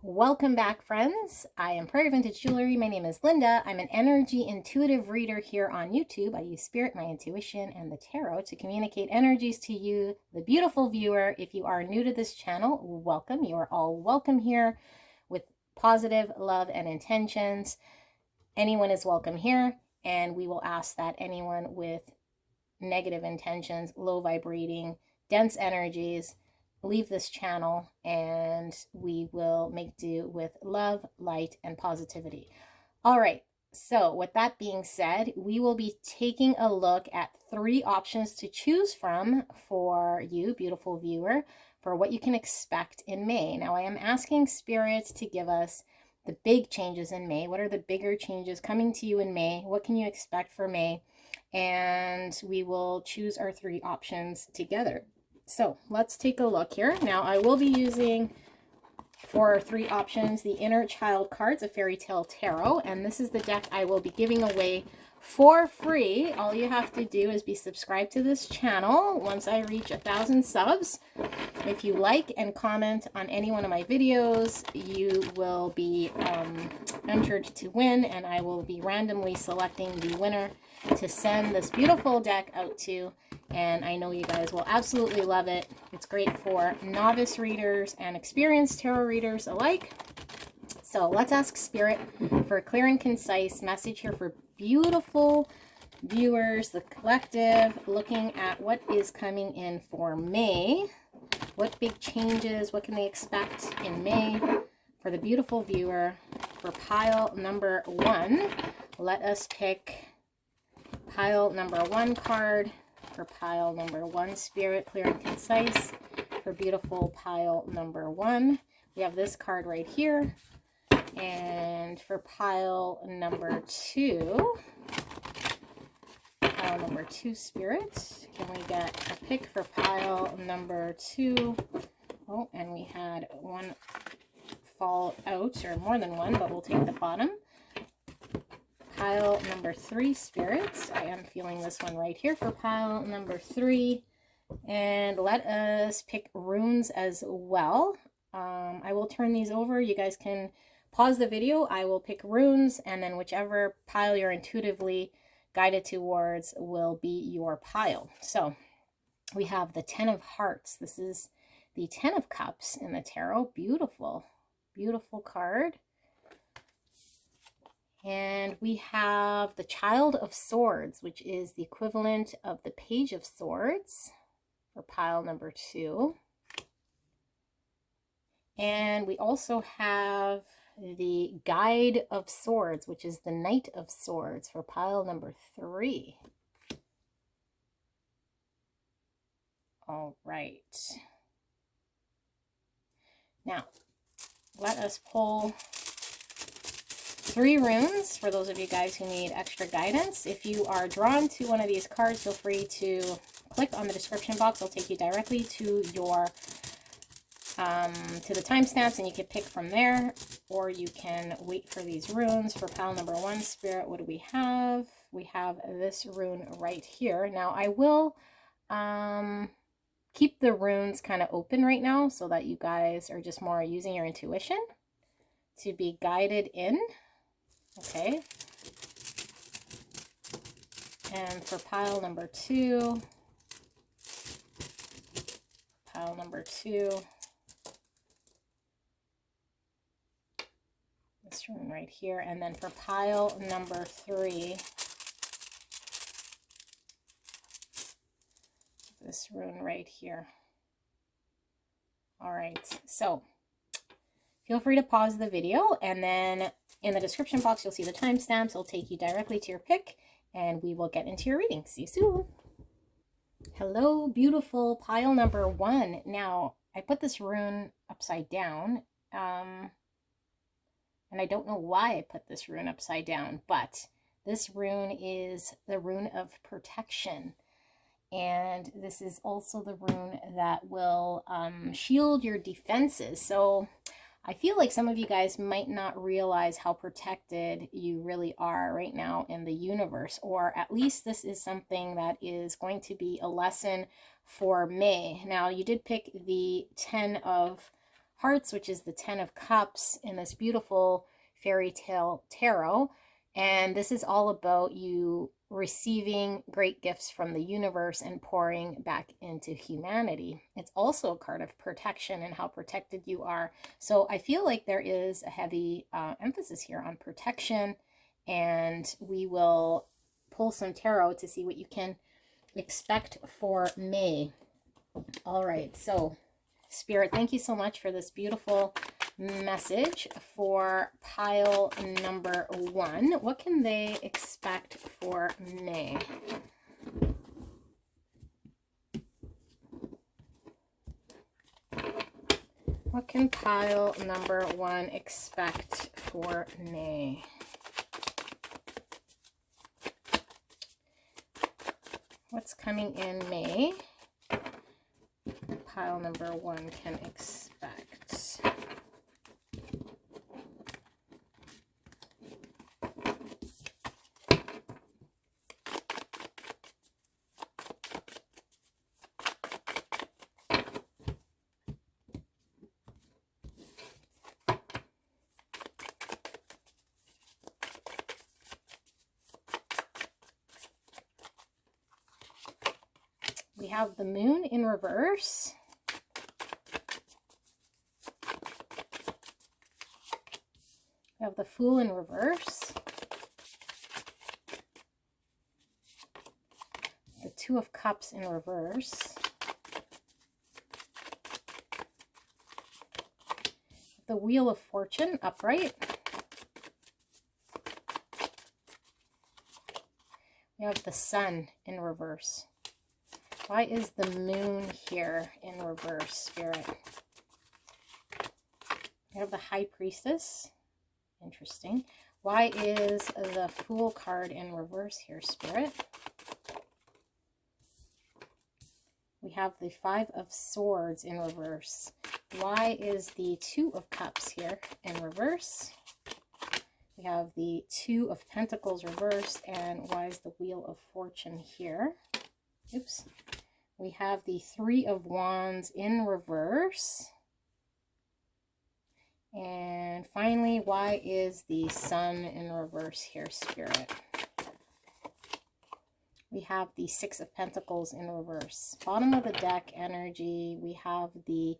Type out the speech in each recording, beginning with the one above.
Welcome back, friends. I am Prairie Vintage Jewelry. My name is Linda. I'm an energy intuitive reader here on YouTube. I use spirit, my intuition, and the tarot to communicate energies to you, the beautiful viewer. If you are new to this channel, welcome. You are all welcome here with positive love and intentions. Anyone is welcome here, and we will ask that anyone with negative intentions, low vibrating, dense energies, leave this channel, and we will make do with love, light, and positivity. All right, so with that being said, we will be taking a look at 3 options to choose from for you, beautiful viewer, for what you can expect in May. Now, I am asking spirits to give us the big changes in May. What are the bigger changes coming to you in May? What can you expect for May? And we will choose our 3 options together. So let's take a look here. Now I will be using for our 3 options the Inner Child cards of Fairy Tale Tarot, and this is the deck I will be giving away for free. All you have to do is be subscribed to this channel once I reach 1,000 subs. If you like and comment on any one of my videos, you will be entered to win, and I will be randomly selecting the winner to send this beautiful deck out to. And I know you guys will absolutely love it. It's great for novice readers and experienced tarot readers alike. So let's ask Spirit for a clear and concise message here for beautiful viewers, the collective, looking at what is coming in for May. What big changes, what can they expect in May for the beautiful viewer? For pile number 1, let us pick pile number 1 card. For pile number 1, Spirit, clear and concise. For beautiful pile number 1, we have this card right here. And for pile number 2, Spirit, can we get a pick for pile number 2? Oh, and we had one fall out, or more than one, but we'll take the bottom. Pile number 3, Spirits. I am feeling this one right here for pile number 3. And let us pick runes as well. I will turn these over. You guys can pause the video. I will pick runes, and then whichever pile you're intuitively guided towards will be your pile. So we have the 10 of Hearts. This is the 10 of Cups in the tarot. Beautiful, beautiful card. And we have the Child of Swords, which is the equivalent of the Page of Swords for pile number 2. And we also have the Guide of Swords, which is the Knight of Swords for pile number 3. All right. Now, let us pull 3 runes for those of you guys who need extra guidance. If you are drawn to one of these cards, feel free to click on the description box. It'll take you directly to your to the timestamps, and you can pick from there, or you can wait for these runes. For pile number 1, Spirit, what do we have? We have this rune right here. Now I will keep the runes kind of open right now so that you guys are just more using your intuition to be guided in. Okay. And for pile number 2, this rune right here. And then for pile number 3, this rune right here. All right, so feel free to pause the video, and then in the description box, you'll see the timestamps. It'll take you directly to your pick, and we will get into your reading. See you soon. Hello, beautiful pile number 1. Now, I put this rune upside down, and I don't know why I put this rune upside down, but this rune is the rune of protection. And this is also the rune that will shield your defenses. So I feel like some of you guys might not realize how protected you really are right now in the universe, or at least this is something that is going to be a lesson for May. Now, you did pick the 10 of Hearts, which is the 10 of Cups in this beautiful fairy tale tarot. And this is all about you receiving great gifts from the universe and pouring back into humanity. It's also a card of protection and how protected you are. So I feel like there is a heavy emphasis here on protection, and we will pull some tarot to see what you can expect for May. All right, so Spirit, thank you so much for this beautiful message for pile number 1. What can they expect for May? What can pile number 1 expect for May? What's coming in May? Pile number 1 can expect. We have the Moon in reverse. We have the Fool in reverse. The Two of Cups in reverse. The Wheel of Fortune upright. We have the Sun in reverse. Why is the Moon here in reverse, Spirit? We have the High Priestess. Interesting. Why is the Fool card in reverse here, Spirit? We have the Five of Swords in reverse. Why is the Two of Cups here in reverse? We have the Two of Pentacles reversed, and why is the Wheel of Fortune here? Oops. We have the Three of Wands in reverse. And finally, why is the Sun in reverse here, Spirit? We have the Six of Pentacles in reverse. Bottom of the deck energy, we have the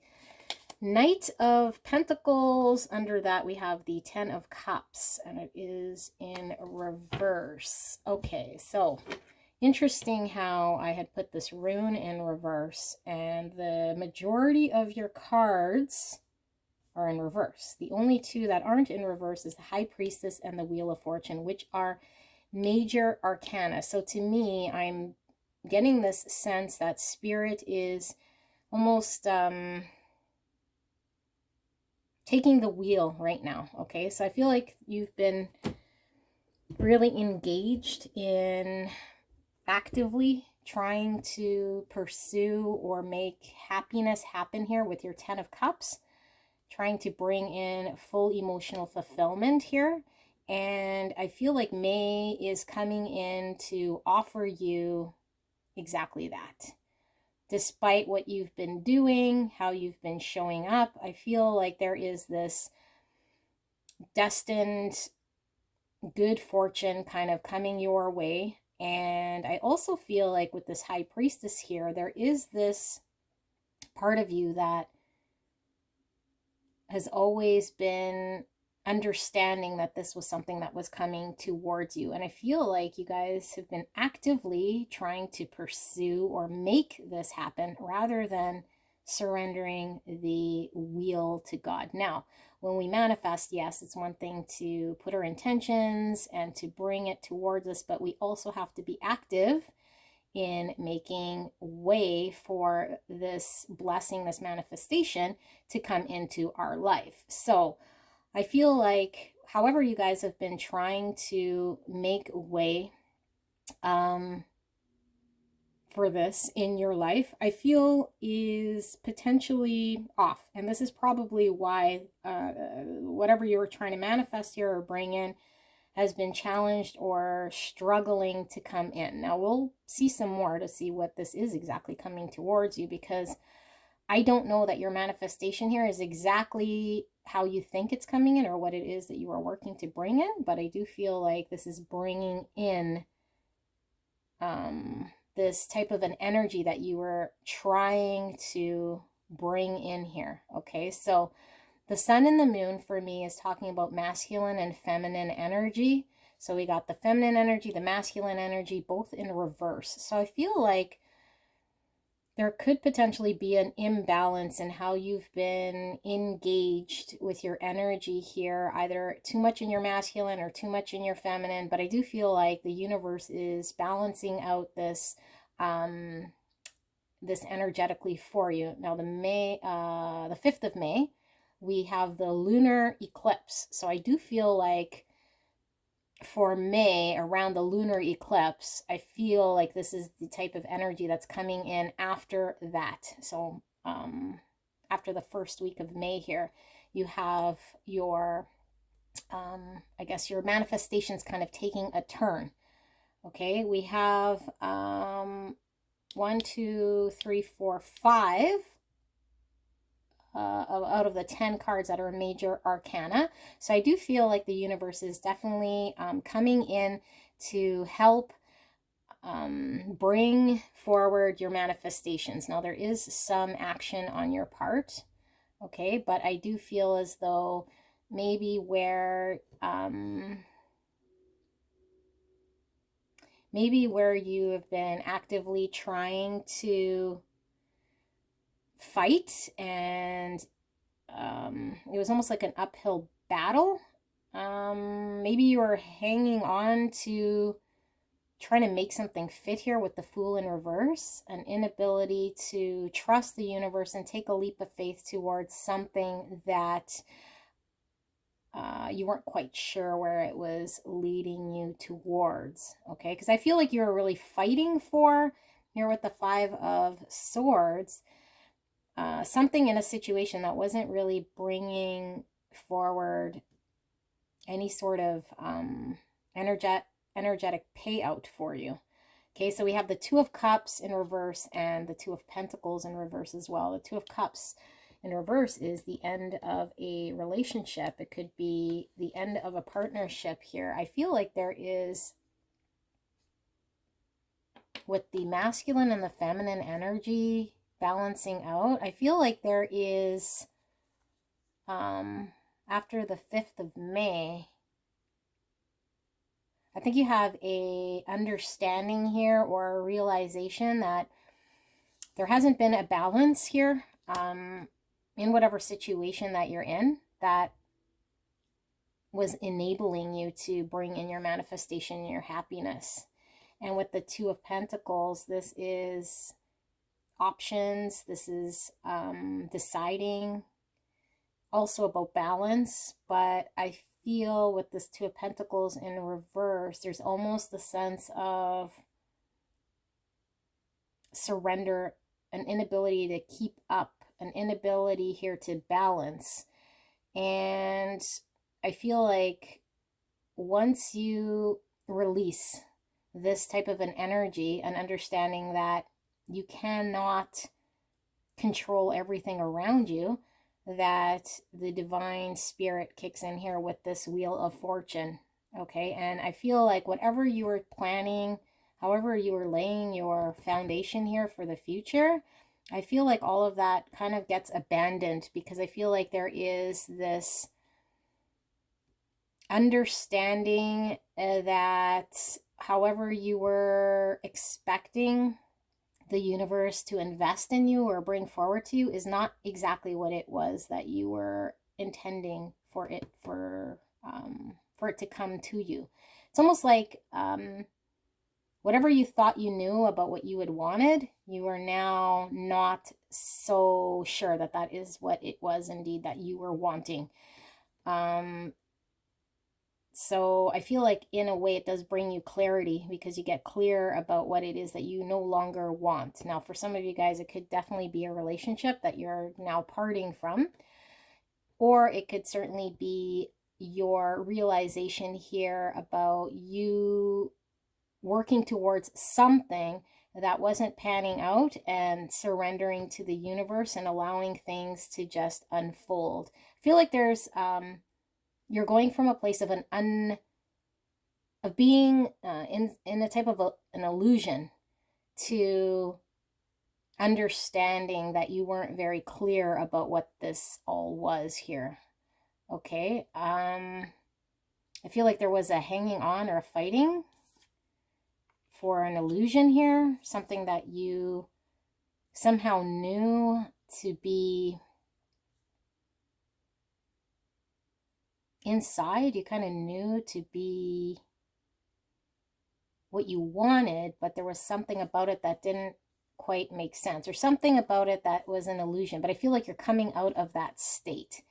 Knight of Pentacles. Under that, we have the Ten of Cups, and it is in reverse. Okay, so interesting how I had put this rune in reverse, and the majority of your cards are in reverse. The only two that aren't in reverse is the High Priestess and the Wheel of Fortune, which are major arcana. So to me, I'm getting this sense that Spirit is almost taking the wheel right now. Okay, so I feel like you've been really engaged in actively trying to pursue or make happiness happen here with your Ten of Cups, trying to bring in full emotional fulfillment here. And I feel like May is coming in to offer you exactly that. Despite what you've been doing, how you've been showing up, I feel like there is this destined good fortune kind of coming your way. And I also feel like with this High Priestess here, there is this part of you that has always been understanding that this was something that was coming towards you. And I feel like you guys have been actively trying to pursue or make this happen rather than surrendering the wheel to God. Now, when we manifest, yes, it's one thing to put our intentions and to bring it towards us, but we also have to be active in making way for this blessing, this manifestation to come into our life. So I feel like however you guys have been trying to make way for this in your life, I feel is potentially off. And this is probably why whatever you were trying to manifest here or bring in has been challenged or struggling to come in. Now we'll see some more to see what this is exactly coming towards you, because I don't know that your manifestation here is exactly how you think it's coming in or what it is that you are working to bring in, but I do feel like this is bringing in this type of an energy that you were trying to bring in here. Okay, so the sun and the moon for me is talking about masculine and feminine energy. So we got the feminine energy, the masculine energy, both in reverse. So I feel like there could potentially be an imbalance in how you've been engaged with your energy here, either too much in your masculine or too much in your feminine. But I do feel like the universe is balancing out this this energetically for you. Now the 5th of May, we have the lunar eclipse. So I do feel like for May, around the lunar eclipse, I feel like this is the type of energy that's coming in after that. So after the first week of May here, you have your, I guess your manifestations kind of taking a turn. Okay, we have 1, 2, 3, 4, 5 out of the 10 cards that are major arcana. So I do feel like the universe is definitely coming in to help bring forward your manifestations. Now there is some action on your part, okay, but I do feel as though maybe where you have been actively trying to fight, and it was almost like an uphill battle. Maybe you were hanging on to trying to make something fit here with the Fool in reverse, an inability to trust the universe and take a leap of faith towards something that you weren't quite sure where it was leading you towards. Okay, because I feel like you were really fighting for, here with the 5 of Swords, something in a situation that wasn't really bringing forward any sort of energetic payout for you. Okay, so we have the 2 of Cups in reverse and the 2 of Pentacles in reverse as well. The 2 of Cups in reverse is the end of a relationship. It could be the end of a partnership here. I feel like there is, with the masculine and the feminine energy balancing out, I feel like there is, after the 5th of May, I think you have a understanding here or a realization that there hasn't been a balance here in whatever situation that you're in that was enabling you to bring in your manifestation and your happiness. And with the 2 of Pentacles, this is options. This is deciding, also about balance. But I feel with this 2 of Pentacles in reverse, there's almost the sense of surrender, an inability to keep up, an inability here to balance. And I feel like once you release this type of an energy, an understanding that you cannot control everything around you, that the divine spirit kicks in here with this Wheel of Fortune. Okay, and I feel like whatever you were planning, however you were laying your foundation here for the future, I feel like all of that kind of gets abandoned, because I feel like there is this understanding that however you were expecting the universe to invest in you or bring forward to you is not exactly what it was that you were intending for it to come to you. It's almost like whatever you thought you knew about what you had wanted, you are now not so sure that that is what it was indeed that you were wanting. So I feel like in a way it does bring you clarity, because you get clear about what it is that you no longer want. Now, for some of you guys, it could definitely be a relationship that you're now parting from, or it could certainly be your realization here about you working towards something that wasn't panning out, and surrendering to the universe and allowing things to just unfold. I feel like there's you're going from a place of of being in a type of an illusion to understanding that you weren't very clear about what this all was here. Okay. I feel like there was a hanging on or a fighting for an illusion here, something that you somehow knew to be inside. You kind of knew to be what you wanted, but there was something about it that didn't quite make sense, or something about it that was an illusion. But I feel like you're coming out of that state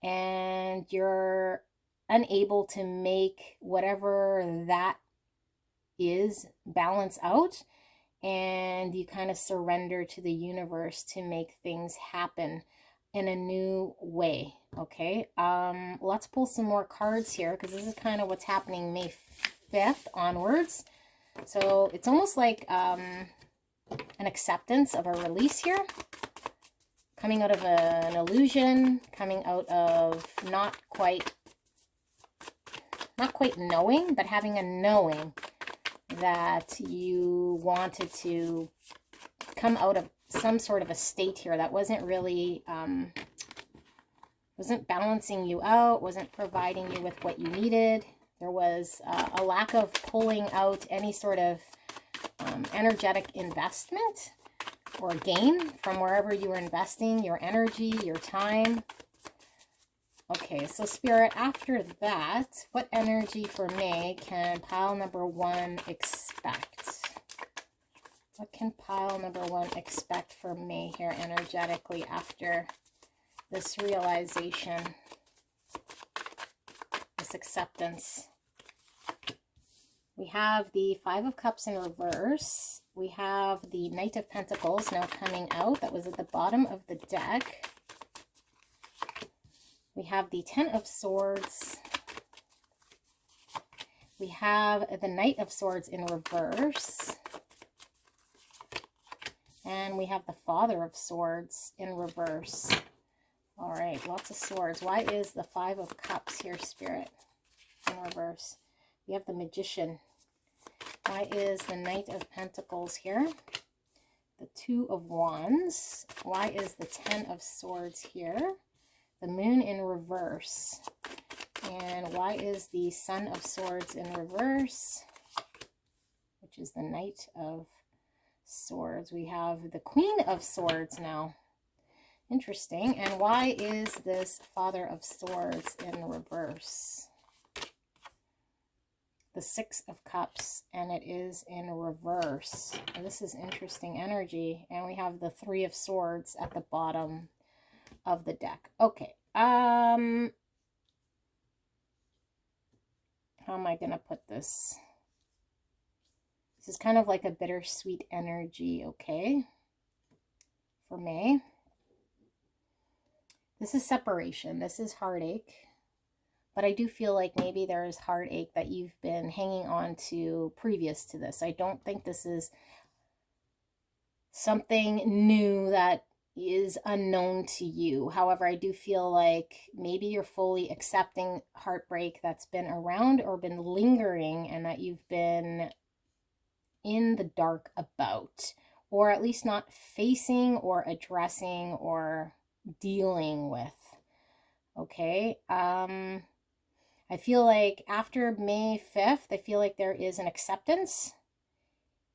and you're unable to make whatever that is balance out, and you kind of surrender to the universe to make things happen in a new way. Okay, let's pull some more cards here, because this is kind of what's happening May 5th onwards. So it's almost like an acceptance of a release here, coming out of an illusion, coming out of not quite knowing, but having a knowing that you wanted to come out of some sort of a state here that wasn't really wasn't balancing you out, wasn't providing you with what you needed. There was a lack of pulling out any sort of energetic investment or gain from wherever you were investing your energy, your time. Okay, so Spirit, after that, what energy for May can pile number 1 expect? What can pile number 1 expect for May here energetically after this realization, this acceptance? We have the 5 of Cups in reverse. We have the Knight of Pentacles now coming out. That was at the bottom of the deck. We have the 10 of Swords. We have the Knight of Swords in reverse. And we have the Father of Swords in reverse. All right, lots of swords. Why is the 5 of Cups here, Spirit, in reverse? We have the Magician. Why is the Knight of Pentacles here? The 2 of Wands. Why is the 10 of Swords here? The Moon in reverse. And why is the Son of Swords in reverse, which is the Knight of Swords? We have the Queen of Swords now. Interesting. And why is this Father of Swords in reverse? The 6 of Cups, and it is in reverse. And this is interesting energy. And we have the 3 of Swords at the bottom of the deck. Okay. How am I going to put this? This is kind of like a bittersweet energy, okay, for May. This is separation. This is heartache. But I do feel like maybe there is heartache that you've been hanging on to previous to this. I don't think this is something new that is unknown to you. However, I do feel like maybe you're fully accepting heartbreak that's been around or been lingering, and that you've been in the dark about, or at least not facing or addressing or dealing with. Okay. I feel like after May 5th, I feel like there is an acceptance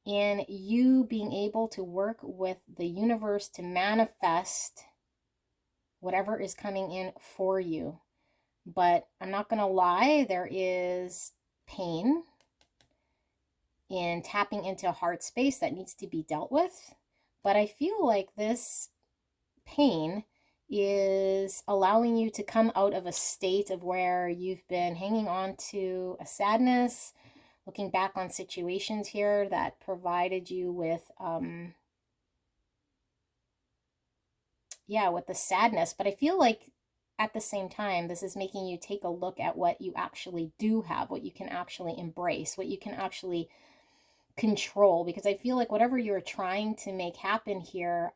in you being able to work with the universe to manifest whatever is coming in for you. But I'm not going to lie, there is pain in tapping into a heart space that needs to be dealt with. But I feel like this pain is allowing you to come out of a state of where you've been hanging on to a sadness, looking back on situations here that provided you with, with the sadness. But I feel like at the same time, this is making you take a look at what you actually do have, what you can actually embrace, what you can actually control, because I feel like whatever you're trying to make happen here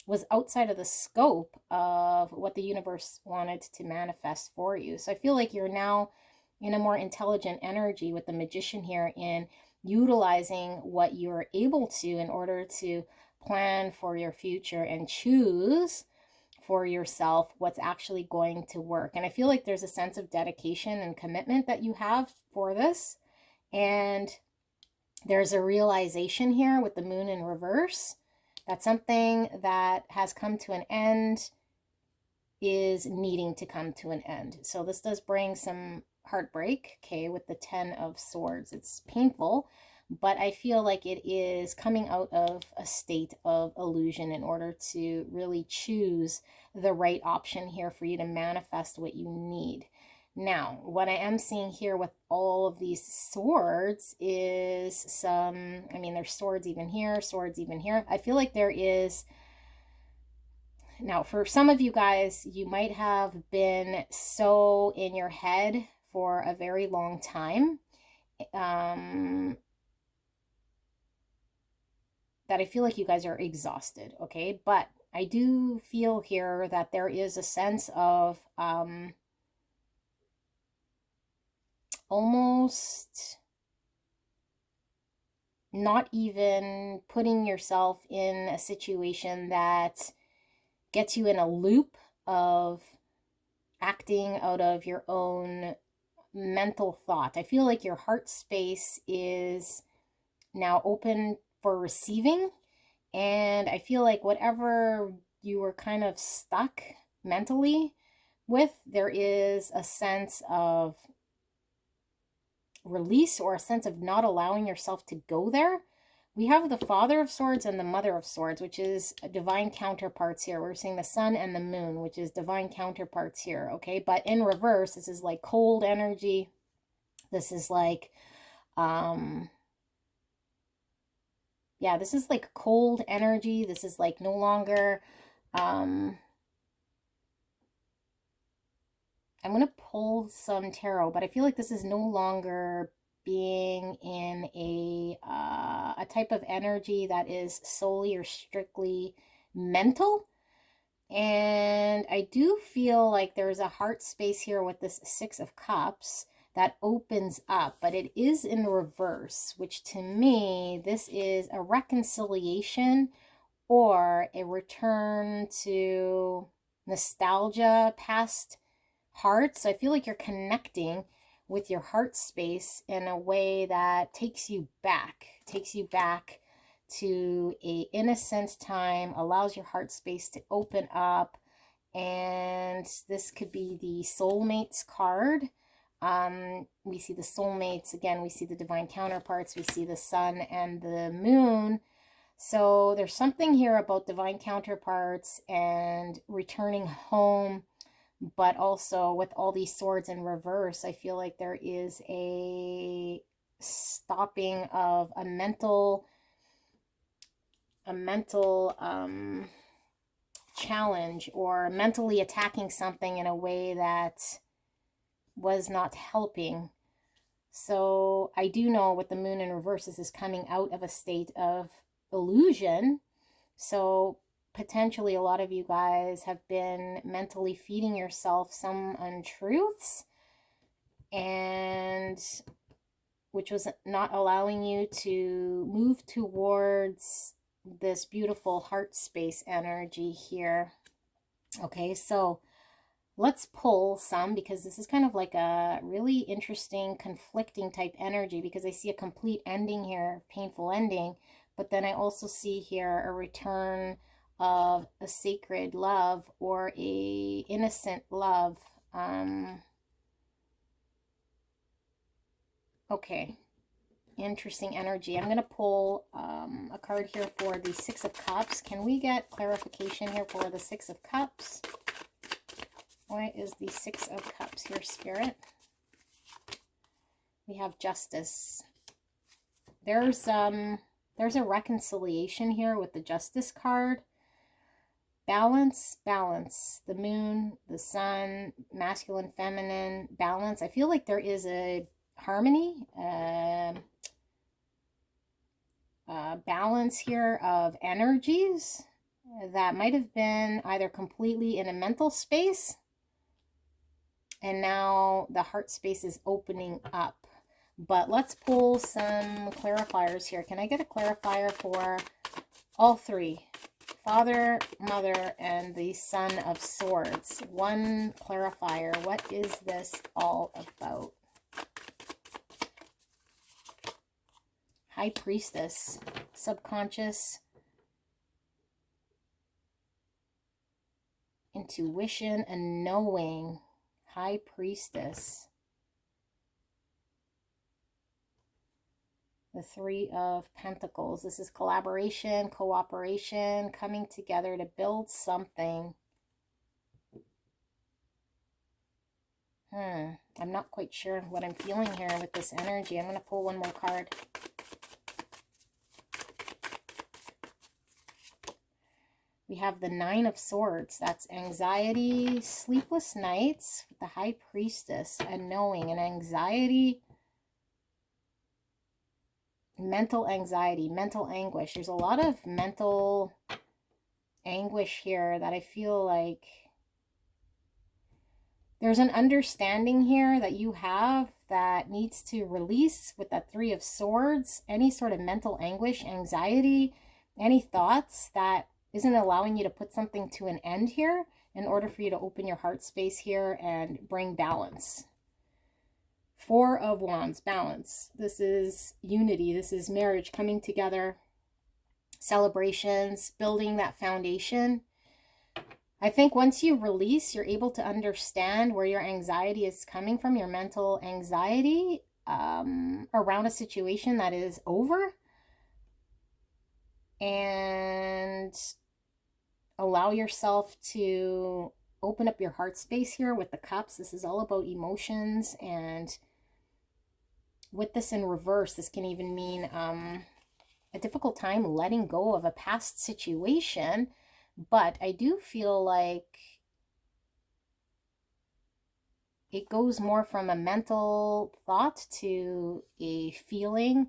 was outside of the scope of what the universe wanted to manifest for you. So I feel like you're now in a more intelligent energy with the magician here in utilizing what you're able to in order to plan for your future and choose for yourself what's actually going to work. And I feel like there's a sense of dedication and commitment that you have for this. And there's a realization here with the moon in reverse that something that has come to an end is needing to come to an end. So this does bring some heartbreak, okay, with the 10 of Swords. It's painful, but I feel like it is coming out of a state of illusion in order to really choose the right option here for you to manifest what you need. Now, what I am seeing here with all of these swords is some, I mean, there's swords even here, swords even here. I feel like there is, now for some of you guys, you might have been so in your head for a very long time that I feel like you guys are exhausted, okay? But I do feel here that there is a sense of almost not even putting yourself in a situation that gets you in a loop of acting out of your own mental thought. I feel like your heart space is now open for receiving, and I feel like whatever you were kind of stuck mentally with, there is a sense of release or a sense of not allowing yourself to go there. We have the Father of Swords and the Mother of Swords, which is divine counterparts here. We're seeing the Sun and the Moon, which is divine counterparts here, okay? But in reverse, this is like cold energy. This is like, yeah, this is like cold energy. This is like no longer, I'm going to pull some tarot, but I feel like this is no longer being in a type of energy that is solely or strictly mental. And I do feel like there's a heart space here with this Six of Cups that opens up, but it is in reverse, which to me, this is a reconciliation or a return to nostalgia, past hearts. So I feel like you're connecting with your heart space in a way that takes you back to a innocent time, allows your heart space to open up. And this could be the soulmates card. We see the soulmates again, we see the divine counterparts, we see the Sun and the Moon. So there's something here about divine counterparts and returning home. But also with all these swords in reverse, I feel like there is a stopping of a mental challenge, or mentally attacking something in a way that was not helping. So I do know with the Moon in reverse, this is coming out of a state of illusion. So potentially a lot of you guys have been mentally feeding yourself some untruths, and which was not allowing you to move towards this beautiful heart space energy here. Okay, so let's pull some, because this is kind of like a really interesting conflicting type energy, because I see a complete ending here, painful ending, but then I also see here a return of a sacred love or a innocent love. Okay, interesting energy. I'm going to pull a card here for the Six of Cups. Can we get clarification here for the Six of Cups? What is the Six of Cups here, Spirit? We have Justice. There's a reconciliation here with the Justice card. Balance, balance. The Moon, the Sun, masculine, feminine, balance. I feel like there is a harmony, balance here of energies that might have been either completely in a mental space, and now the heart space is opening up. But let's pull some clarifiers here. Can I get a clarifier for all three? Father, Mother, and the Son of Swords. One clarifier. What is this all about? High Priestess. Subconscious. Intuition and knowing. High Priestess. The Three of Pentacles. This is collaboration, cooperation, coming together to build something. I'm not quite sure what I'm feeling here with this energy. I'm going to pull one more card. We have the Nine of Swords. That's anxiety, sleepless nights, the High Priestess, and knowing, and anxiety, mental anxiety, mental anguish. There's a lot of mental anguish here that I feel like there's an understanding here that you have that needs to release with that Three of Swords. Any sort of mental anguish, anxiety, any thoughts that isn't allowing you to put something to an end here in order for you to open your heart space here and bring balance. Four of Wands, balance. This is unity. This is marriage coming together, celebrations, building that foundation. I think once you release, you're able to understand where your anxiety is coming from, your mental anxiety around a situation that is over, and allow yourself to open up your heart space here with the Cups. This is all about emotions, and with this in reverse, this can even mean a difficult time letting go of a past situation. But I do feel like it goes more from a mental thought to a feeling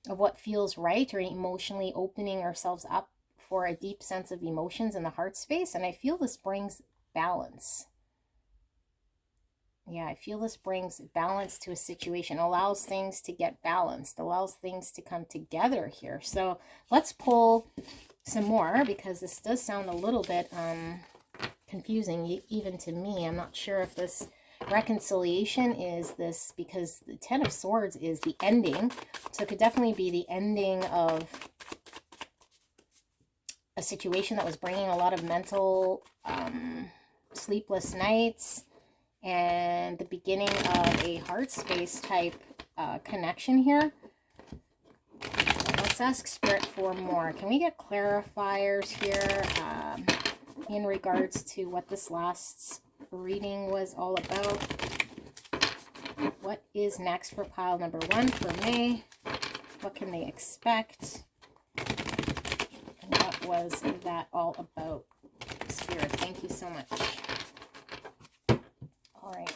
of what feels right, or emotionally opening ourselves up for a deep sense of emotions in the heart space. And I feel this brings balance. Yeah, I feel this brings balance to a situation, allows things to get balanced, allows things to come together here. So let's pull some more, because this does sound a little bit confusing even to me. I'm not sure if this reconciliation is this, because the Ten of Swords is the ending. So it could definitely be the ending of a situation that was bringing a lot of mental sleepless nights, and the beginning of a heart space type connection here. Let's ask Spirit for more. Can we get clarifiers here in regards to what this last reading was all about? What is next for pile number 1 for May? What can they expect? And what was that all about? Spirit, thank you so much. All right.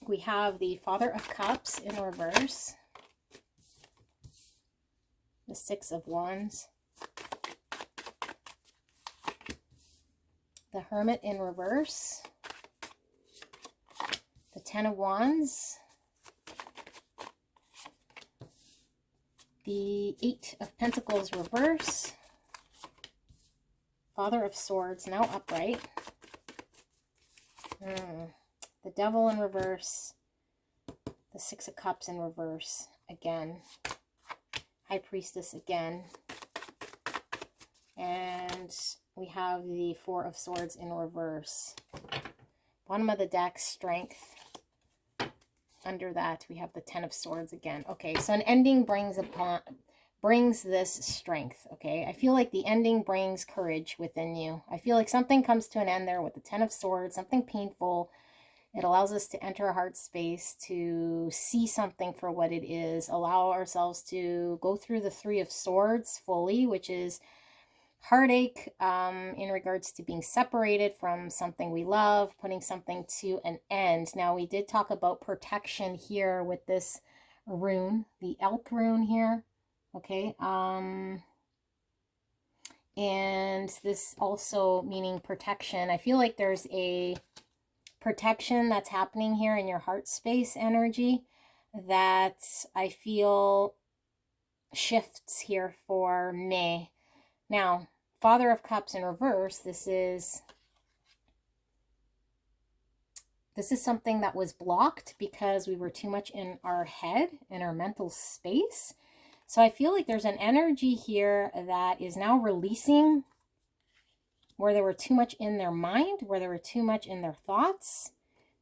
We have the Father of Cups in reverse, the Six of Wands, the Hermit in reverse, the Ten of Wands, the Eight of Pentacles reverse, Father of Swords now upright, the Devil in reverse, the Six of Cups in reverse again, High Priestess again, and we have the Four of Swords in reverse. Bottom of the deck, Strength. Under that, we have the Ten of Swords again. Okay, so an ending brings this strength, okay? I feel like the ending brings courage within you. I feel like something comes to an end there with the Ten of Swords, something painful. It allows us to enter a heart space, to see something for what it is, allow ourselves to go through the Three of Swords fully, which is heartache in regards to being separated from something we love, putting something to an end. Now, we did talk about protection here with this rune, the elk rune here. Okay. And this also meaning protection. I feel like there's a protection that's happening here in your heart space energy that I feel shifts here for May. Now, Father of Cups in reverse, this is something that was blocked because we were too much in our head, in our mental space. So I feel like there's an energy here that is now releasing, where they were too much in their mind, where they were too much in their thoughts,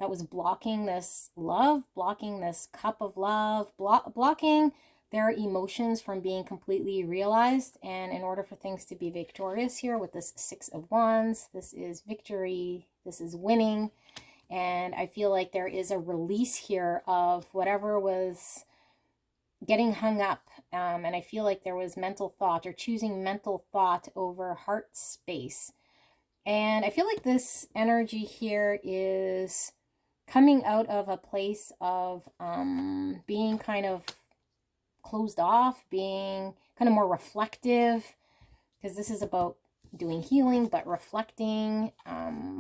that was blocking this love, blocking this cup of love, blocking their emotions from being completely realized. And in order for things to be victorious here with this Six of Wands, this is victory, this is winning. And I feel like there is a release here of whatever was getting hung up. And I feel like there was mental thought, or choosing mental thought over heart space. And I feel like this energy here is coming out of a place of being kind of closed off, being kind of more reflective, because this is about doing healing, but reflecting,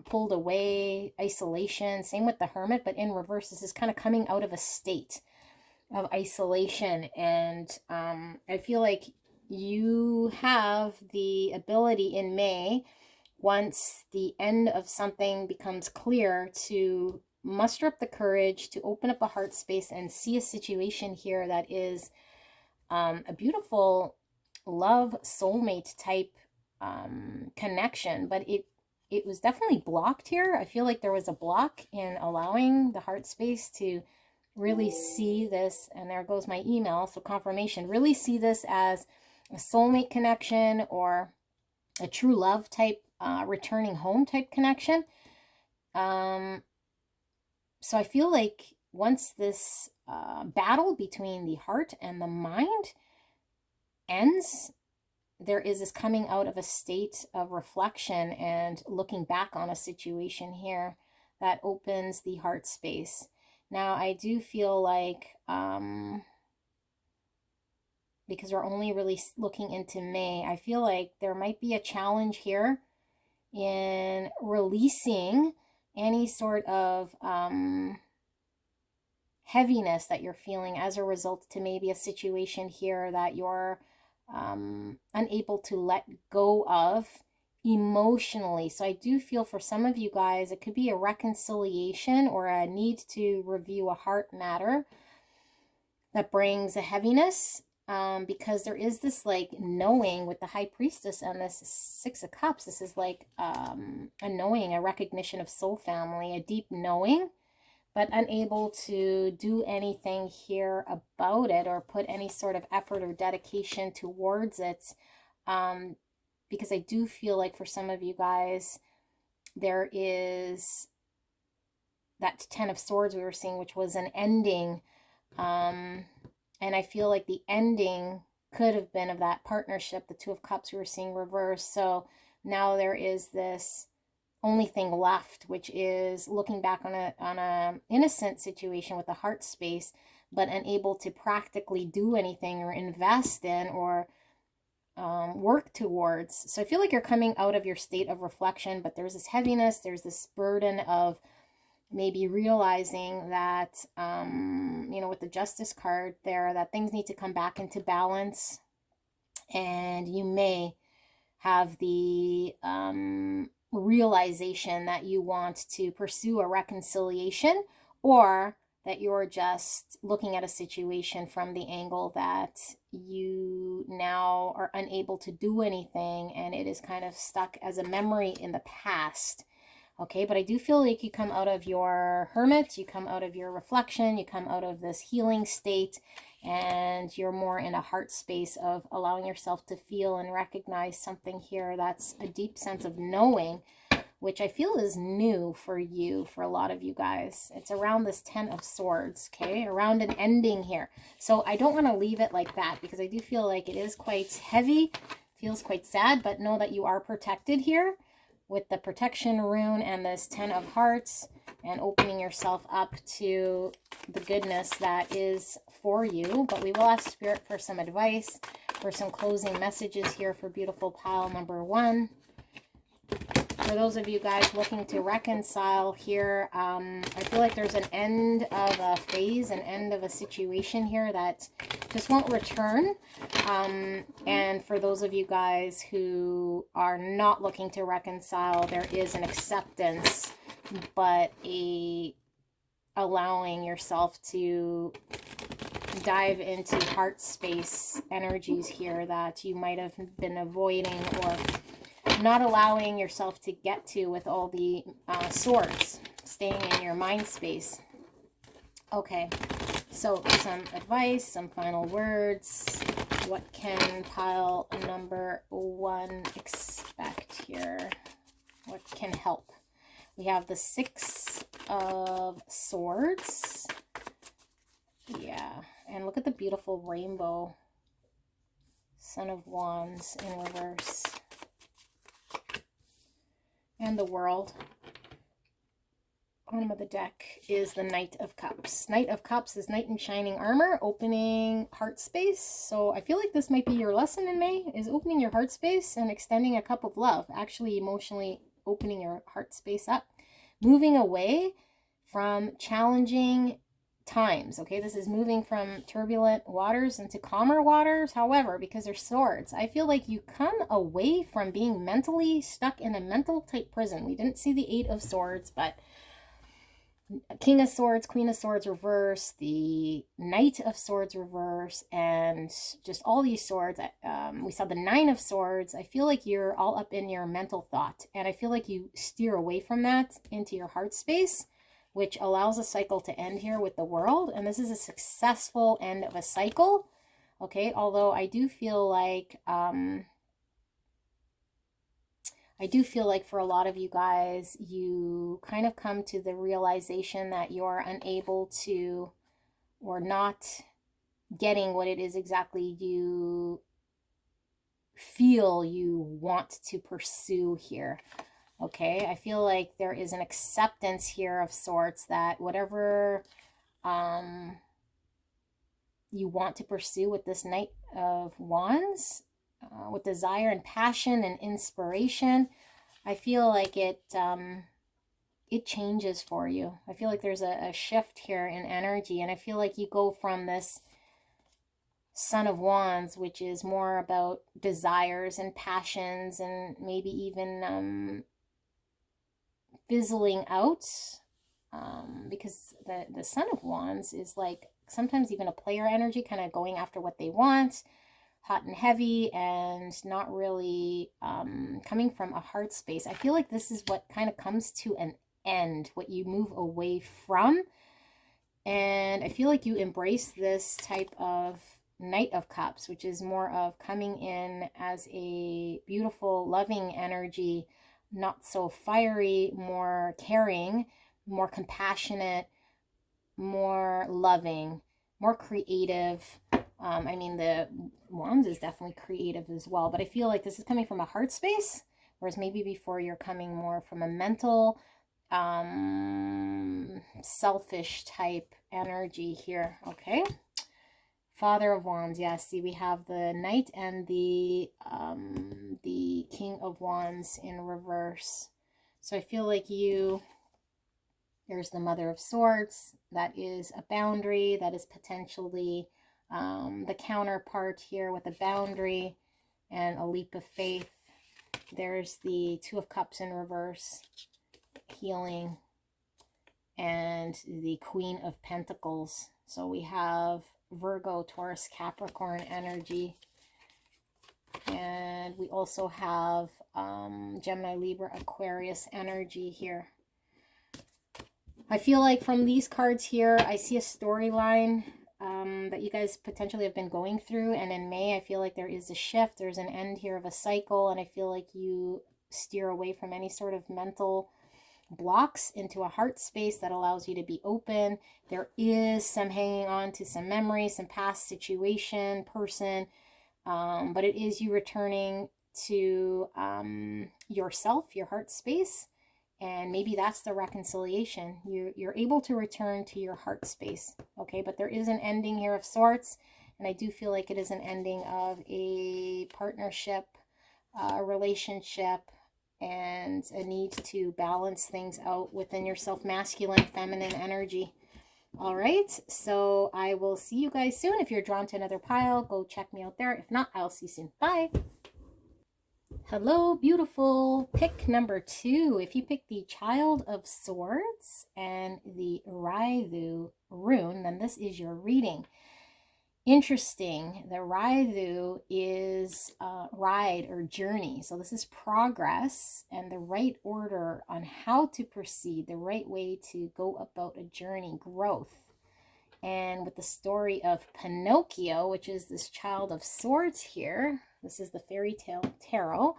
pulled away, isolation. Same with the Hermit, but in reverse, this is kind of coming out of a state of isolation. And I feel like you have the ability in May, once the end of something becomes clear, to muster up the courage to open up a heart space and see a situation here that is a beautiful love soulmate type connection. But it was definitely blocked here. I feel like there was a block in allowing the heart space to really see this. And there goes my email, so confirmation, really see this as a soulmate connection, or a true love type, returning home type connection. So I feel like once this battle between the heart and the mind ends, there is this coming out of a state of reflection and looking back on a situation here that opens the heart space. Now, I do feel like, because we're only really looking into May, I feel like there might be a challenge here in releasing any sort of heaviness that you're feeling as a result to maybe a situation here that you're unable to let go of emotionally. So I do feel for some of you guys, it could be a reconciliation or a need to review a heart matter that brings a heaviness, because there is this like knowing with the High Priestess and this Six of Cups. This is like a knowing, a recognition of soul family, a deep knowing, but unable to do anything here about it or put any sort of effort or dedication towards it. Because I do feel like for some of you guys, there is that Ten of Swords we were seeing, which was an ending. And I feel like the ending could have been of that partnership, the Two of Cups we were seeing reverse. So now there is this only thing left, which is looking back on a innocent situation with a heart space, but unable to practically do anything or invest in or work towards. So I feel like you're coming out of your state of reflection, but there's this heaviness, there's this burden of maybe realizing that, with the Justice card there, that things need to come back into balance. And you may have the realization that you want to pursue a reconciliation, or that you're just looking at a situation from the angle that you now are unable to do anything and it is kind of stuck as a memory in the past. Okay, but I do feel like you come out of your Hermit, you come out of your reflection, you come out of this healing state, and you're more in a heart space of allowing yourself to feel and recognize something here that's a deep sense of knowing which I feel is new for you, for a lot of you guys. It's around this 10 of Swords, okay? Around an ending here. So I don't want to leave it like that because I do feel like it is quite heavy, feels quite sad, but know that you are protected here with the protection rune and this 10 of Hearts, and opening yourself up to the goodness that is for you. But we will ask Spirit for some advice, for some closing messages here for beautiful pile number 1. For those of you guys looking to reconcile here, I feel like there's an end of a phase, an end of a situation here that just won't return. And for those of you guys who are not looking to reconcile, there is an acceptance, but allowing yourself to dive into heart space energies here that you might have been avoiding or not allowing yourself to get to with all the swords, staying in your mind space. Okay, so some advice, some final words. What can pile number 1 expect here? What can help? We have the 6 of Swords. Yeah, and look at the beautiful rainbow. Son of Wands in reverse. And the World. Bottom of the deck is the Knight of Cups. Knight of Cups is Knight in shining armor, opening heart space. So I feel like this might be your lesson in May, is opening your heart space and extending a cup of love. Actually emotionally opening your heart space up. Moving away from challenging times. Okay, this is moving from turbulent waters into calmer waters. However, because they're swords, I feel like you come away from being mentally stuck in a mental type prison. We didn't see the 8 of Swords, but King of Swords, Queen of Swords reverse, the Knight of Swords reverse, and just all these swords. We saw the 9 of Swords. I feel like you're all up in your mental thought, and I feel like you steer away from that into your heart space, which allows a cycle to end here with the World. And this is a successful end of a cycle. Okay, although I do feel like for a lot of you guys, you kind of come to the realization that you're unable to, or not getting what it is exactly you feel you want to pursue here. Okay, I feel like there is an acceptance here of sorts that whatever you want to pursue with this Knight of Wands, with desire and passion and inspiration, I feel like it changes for you. I feel like there's a shift here in energy, and I feel like you go from this Son of Wands, which is more about desires and passions and maybe even fizzling out, because the Son of Wands is like sometimes even a player energy, kind of going after what they want, hot and heavy, and not really coming from a heart space. I feel like this is what kind of comes to an end, what you move away from. And I feel like you embrace this type of Knight of Cups, which is more of coming in as a beautiful, loving energy, not so fiery, more caring, more compassionate, more loving, more creative. I mean, the Wands is definitely creative as well, but I feel like this is coming from a heart space, whereas maybe before you're coming more from a mental, selfish type energy here. Okay. Father of Wands. Yes, see, we have the Knight and the King of Wands in reverse. So I feel like there's the Mother of Swords. That is a boundary. That is potentially the counterpart here with a boundary and a leap of faith. There's the Two of Cups in reverse, healing, and the Queen of Pentacles. So we have Virgo, Taurus, Capricorn energy. And we also have Gemini, Libra, Aquarius energy here. I feel like from these cards here, I see a storyline that you guys potentially have been going through. And in May, I feel like there is a shift. There's an end here of a cycle. And I feel like you steer away from any sort of mental blocks into a heart space that allows you to be open. There is some hanging on to some memory, some past situation, person, but it is you returning to yourself, your heart space. And maybe that's the reconciliation. You're able to return to your heart space. Okay, but there is an ending here of sorts. And I do feel like it is an ending of a partnership, a relationship, and a need to balance things out within yourself, masculine, feminine energy. All right, so I will see you guys soon. If you're drawn to another pile, go check me out there. If not, I'll see you soon. Bye. Hello, beautiful. Pick number 2. If you pick the Child of Swords and the Raidu rune, then this is your reading. Interesting. The Raidu is ride or journey. So this is progress and the right order on how to proceed, the right way to go about a journey, growth. And with the story of Pinocchio, which is this Child of Swords here, this is the fairy tale tarot.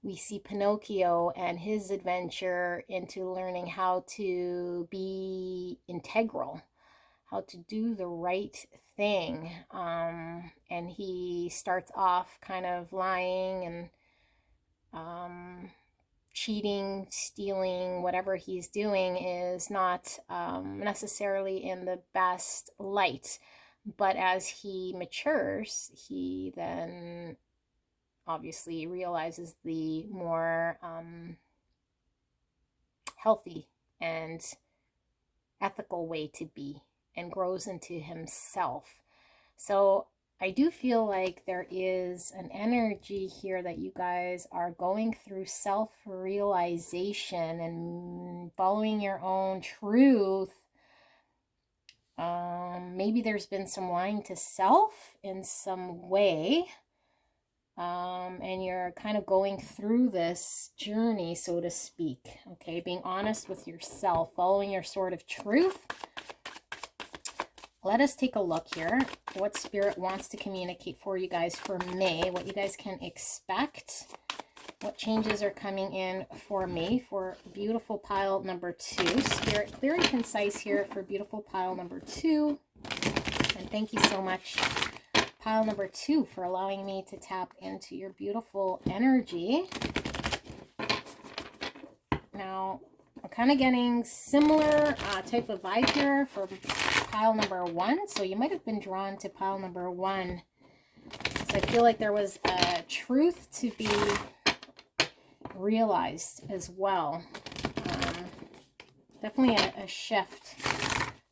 We see Pinocchio and his adventure into learning how to be integral, how to do the right thing. And he starts off kind of lying and cheating, stealing, whatever he's doing is not necessarily in the best light. But as he matures, he then obviously realizes the more healthy and ethical way to be, and grows into himself. So I do feel like there is an energy here that you guys are going through self-realization and following your own truth. Maybe there's been some lying to self in some way. And you're kind of going through this journey, so to speak. Okay, being honest with yourself, following your sword of truth. Let us take a look here. What Spirit wants to communicate for you guys for May. What you guys can expect. What changes are coming in for May for beautiful pile number 2. Spirit, clear and concise here for beautiful pile number 2. And thank you so much, pile number 2, for allowing me to tap into your beautiful energy. Now, I'm kind of getting similar type of vibe here for pile number 1. So you might have been drawn to pile number 1. So I feel like there was a truth to be realized as well. Definitely a shift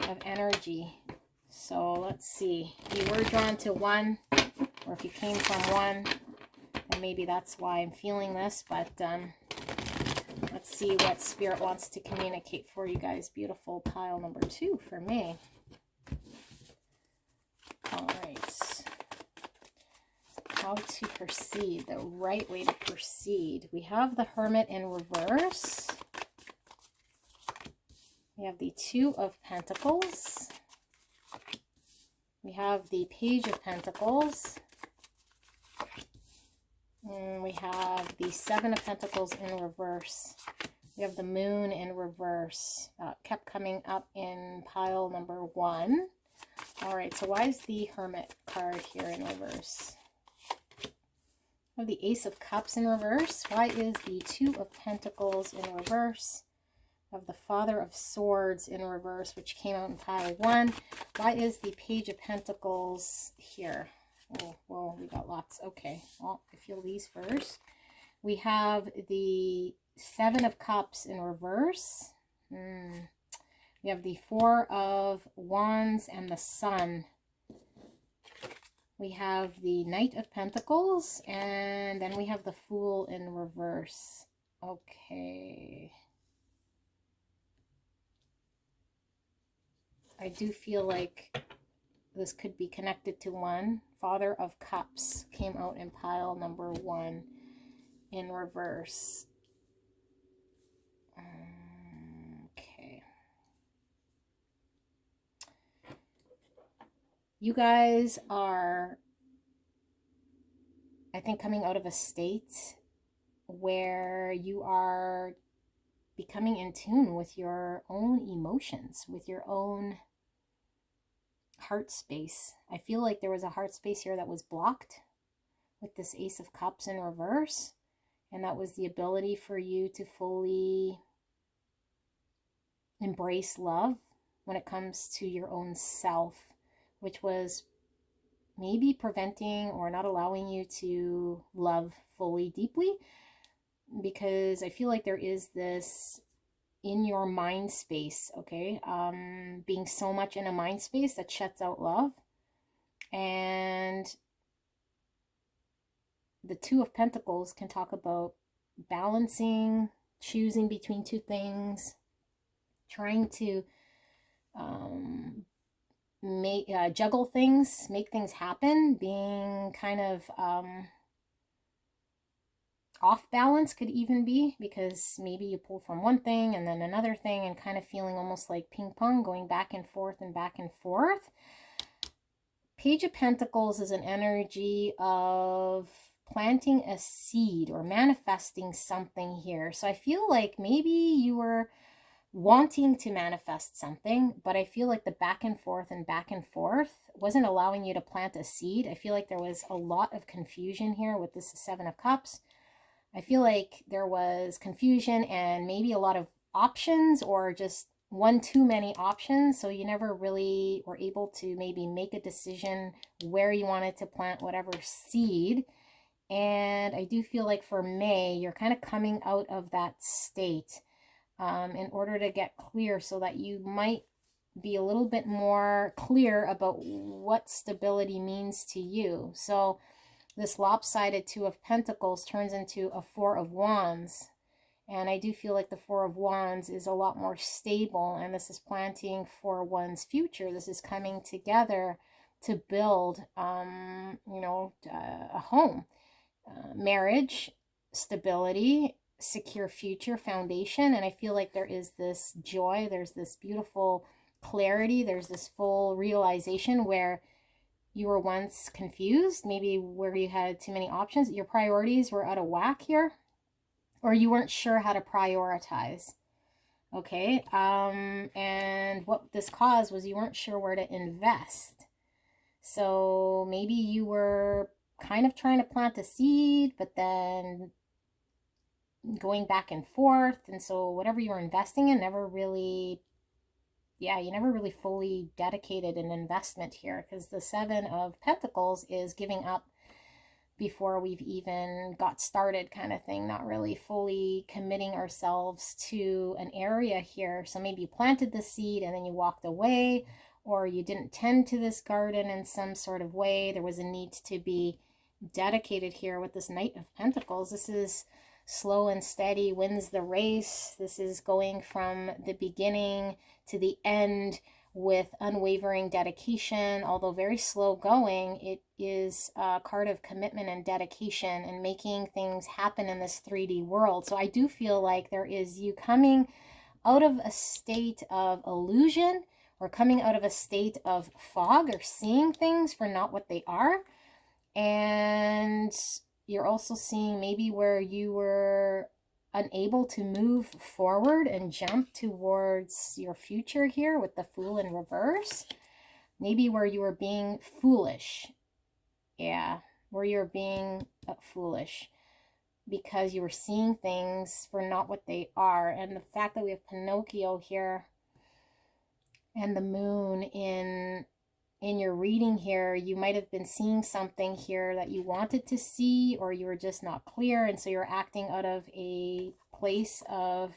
of energy. So let's see. If you were drawn to 1, or if you came from 1, then maybe that's why I'm feeling this. But let's see what Spirit wants to communicate for you guys. Beautiful pile number 2 for me. All right. How to proceed, the right way to proceed. We have the Hermit in reverse. We have the 2 of Pentacles. We have the Page of Pentacles. And we have the 7 of Pentacles in reverse. We have the Moon in reverse. Kept coming up in pile number 1. All right, so why is the Hermit card here in reverse? We have the Ace of Cups in reverse. Why is the 2 of Pentacles in reverse? We have the Father of Swords in reverse, which came out in pile 1. Why is the Page of Pentacles here? Oh, well, we got lots. Okay, well, I feel these first. We have the 7 of Cups in reverse. We have the 4 of Wands and the Sun. We have the Knight of Pentacles, and then we have the Fool in reverse. Okay. I do feel like this could be connected to 1. Father of Cups came out in pile number 1 in reverse. Okay. You guys are, I think, coming out of a state where you are becoming in tune with your own emotions, with your own heart space. I feel like there was a heart space here that was blocked with this Ace of Cups in reverse. And that was the ability for you to fully embrace love when it comes to your own self, which was maybe preventing or not allowing you to love fully deeply, because I feel like there is this in your mind space, okay, being so much in a mind space that shuts out love. And the Two of Pentacles can talk about balancing, choosing between two things, trying to juggle things, make things happen, being kind of off balance could even be, because maybe you pull from one thing and then another thing and kind of feeling almost like ping pong, going back and forth and back and forth. Page of Pentacles is an energy of planting a seed or manifesting something here. So I feel like maybe you were wanting to manifest something, but I feel like the back and forth wasn't allowing you to plant a seed. I feel like there was a lot of confusion here with this Seven of Cups. I feel like there was confusion and maybe a lot of options, or just one too many options. So you never really were able to maybe make a decision where you wanted to plant whatever seed. And I do feel like for May, you're kind of coming out of that state in order to get clear, so that you might be a little bit more clear about what stability means to you. So this lopsided Two of Pentacles turns into a Four of Wands. And I do feel like the Four of Wands is a lot more stable. And this is planting for one's future. This is coming together to build, a home, marriage, stability, secure future foundation. And I feel like there is this joy, there's this beautiful clarity, there's this full realization where you were once confused, maybe where you had too many options, your priorities were out of whack here, or you weren't sure how to prioritize. Okay, and what this caused was you weren't sure where to invest. So maybe you were kind of trying to plant a seed, but then going back and forth. And so whatever you were investing in never really, you never really fully dedicated an investment here, because the Seven of Pentacles is giving up before we've even got started kind of thing, not really fully committing ourselves to an area here. So maybe you planted the seed and then you walked away, or you didn't tend to this garden in some sort of way. There was a need to be dedicated here with this Knight of Pentacles. This is slow and steady wins the race. This is going from the beginning to the end with unwavering dedication. Although very slow going, it is a card of commitment and dedication and making things happen in this 3D world. So I do feel like there is you coming out of a state of illusion, or coming out of a state of fog, or seeing things for not what they are. And you're also seeing maybe where you were unable to move forward and jump towards your future here with the Fool in reverse. Maybe where you were being foolish. Yeah, where you're being foolish because you were seeing things for not what they are. And the fact that we have Pinocchio here and the moon in your reading here, you might have been seeing something here that you wanted to see, or you were just not clear, and so you're acting out of a place of,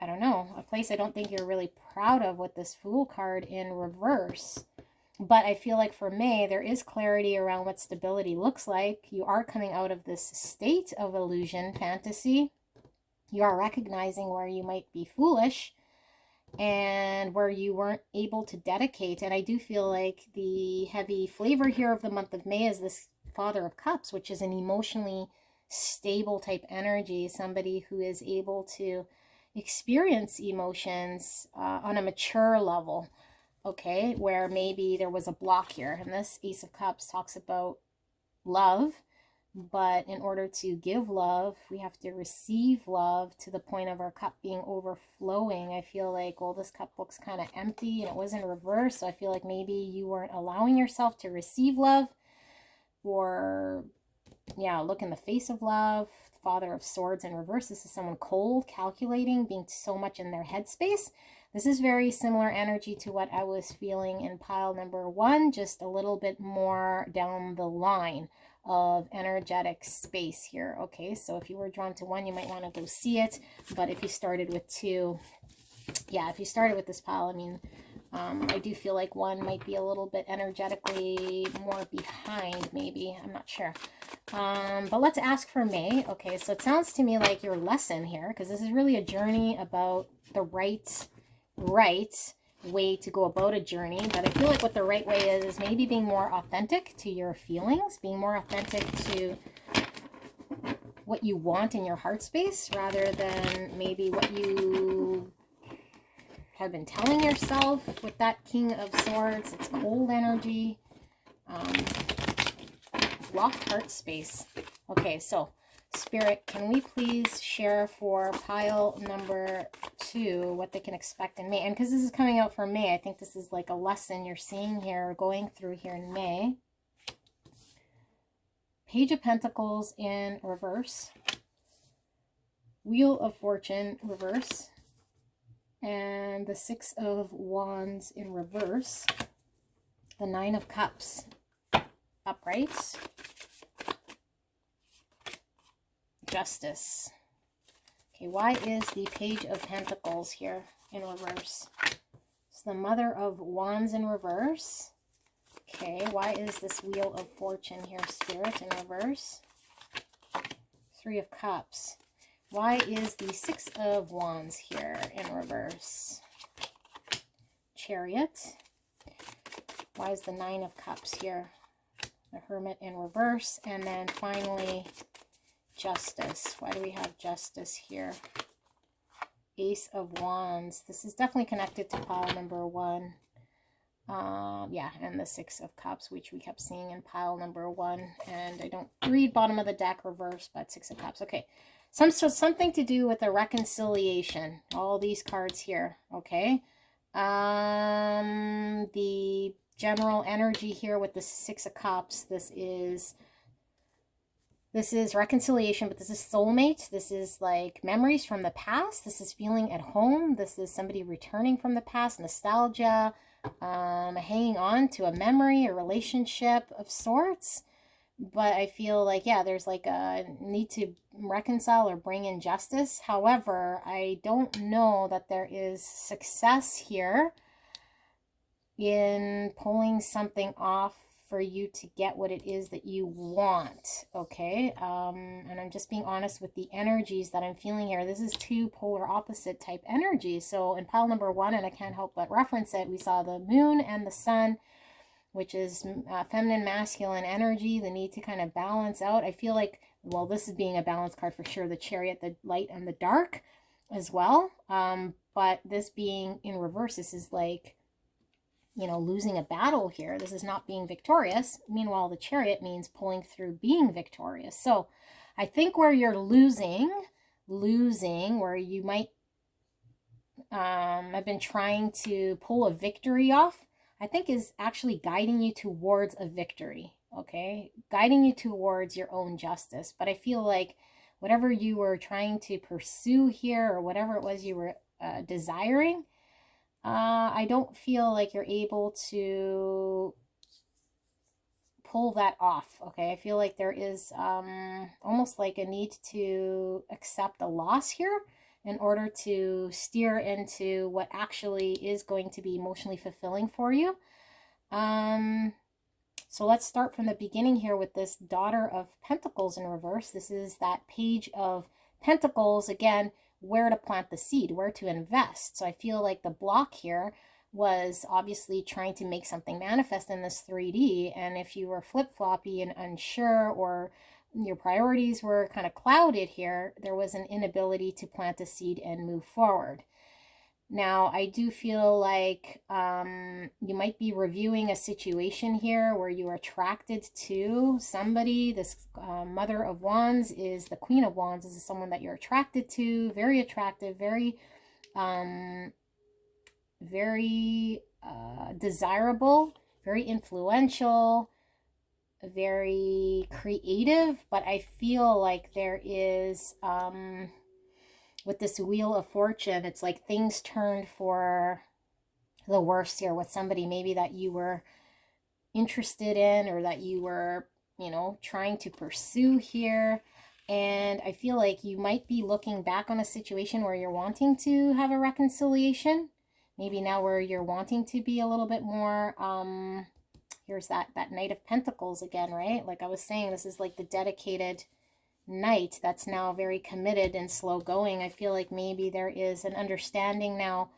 I don't know, a place I don't think you're really proud of with this Fool card in reverse. But I feel like for May, there is clarity around what stability looks like. You are coming out of this state of illusion, fantasy. You are recognizing where you might be foolish and where you weren't able to dedicate. And I do feel like the heavy flavor here of the month of May is this Father of Cups, which is an emotionally stable type energy, somebody who is able to experience emotions on a mature level, okay, where maybe there was a block here. And this Ace of Cups talks about love, But in order to give love, we have to receive love to the point of our cup being overflowing. I feel like, well, this cup looks kind of empty and it was in reverse. So I feel like maybe you weren't allowing yourself to receive love, or yeah, look in the face of love. Father of Swords in reverse. This is someone cold, calculating, being so much in their headspace. This is very similar energy to what I was feeling in pile number 1, just a little bit more down the line of energetic space here. Okay, so if you were drawn to 1, you might want to go see it. But if you started with 2, yeah, if you started with this pile, I mean, I do feel like 1 might be a little bit energetically more behind, maybe. I'm not sure. But let's ask for May. Okay, so it sounds to me like your lesson here, because this is really a journey about the right way to go about a journey. But I feel like what the right way is maybe being more authentic to your feelings, being more authentic to what you want in your heart space, rather than maybe what you have been telling yourself with that King of Swords. It's cold energy. Locked heart space. Okay, so Spirit, can we please share for pile number 2 what they can expect in May? And because this is coming out for May, I think this is like a lesson you're seeing here, going through here in May. Page of Pentacles in reverse. Wheel of Fortune reverse. And the 6 of Wands in reverse. The 9 of Cups upright. Justice. Okay, why is the Page of Pentacles here in reverse? It's the Mother of Wands in reverse. Okay, why is this Wheel of Fortune here, Spirit, in reverse? 3 of Cups. Why is the 6 of Wands here in reverse? Chariot. Why is the 9 of Cups here? The Hermit in reverse. And then finally, Justice. Why do we have Justice here? Ace of Wands. This is definitely connected to pile number 1. Yeah, and the 6 of Cups, which we kept seeing in pile number 1. And I don't read bottom of the deck reverse, but 6 of Cups. Okay. Something to do with a reconciliation. All these cards here. Okay. The general energy here with the 6 of Cups. This is reconciliation, but this is soulmate. This is like memories from the past. This is feeling at home. This is somebody returning from the past, nostalgia, hanging on to a memory, a relationship of sorts. But I feel like, yeah, there's like a need to reconcile or bring in justice. However, I don't know that there is success here in pulling something off for you to get what it is that you want, okay? And I'm just being honest with the energies that I'm feeling here. This is 2 polar opposite type energies. So in pile number 1, and I can't help but reference it, we saw the moon and the sun, which is feminine, masculine energy, the need to kind of balance out. I feel like, well, this is being a balance card for sure, the Chariot, the light and the dark as well. But this being in reverse, this is like, you know, losing a battle here. This is not being victorious. Meanwhile, the Chariot means pulling through being victorious. So I think where you're losing, where you might have been trying to pull a victory off, I think is actually guiding you towards a victory, okay? Guiding you towards your own justice. But I feel like whatever you were trying to pursue here, or whatever it was you were desiring, I don't feel like you're able to pull that off, okay? I feel like there is almost like a need to accept a loss here in order to steer into what actually is going to be emotionally fulfilling for you. So let's start from the beginning here with this Daughter of Pentacles in reverse. This is that Page of Pentacles, again, where to plant the seed, where to invest. So I feel like the block here was obviously trying to make something manifest in this 3D. And if you were flip-floppy and unsure, or your priorities were kind of clouded here, there was an inability to plant a seed and move forward. Now, I do feel like you might be reviewing a situation here where you are attracted to somebody. This Mother of Wands is the Queen of Wands. This is someone that you're attracted to, very attractive, um, very desirable, very influential, very creative. But I feel like there is... with this Wheel of Fortune, it's like things turned for the worst here with somebody maybe that you were interested in or that you were, you know, trying to pursue here. And I feel like you might be looking back on a situation where you're wanting to have a reconciliation. Maybe now where you're wanting to be a little bit more, here's that Knight of Pentacles again, right? Like I was saying, this is like the dedicated knight that's now very committed and slow going. I feel like maybe there is an understanding now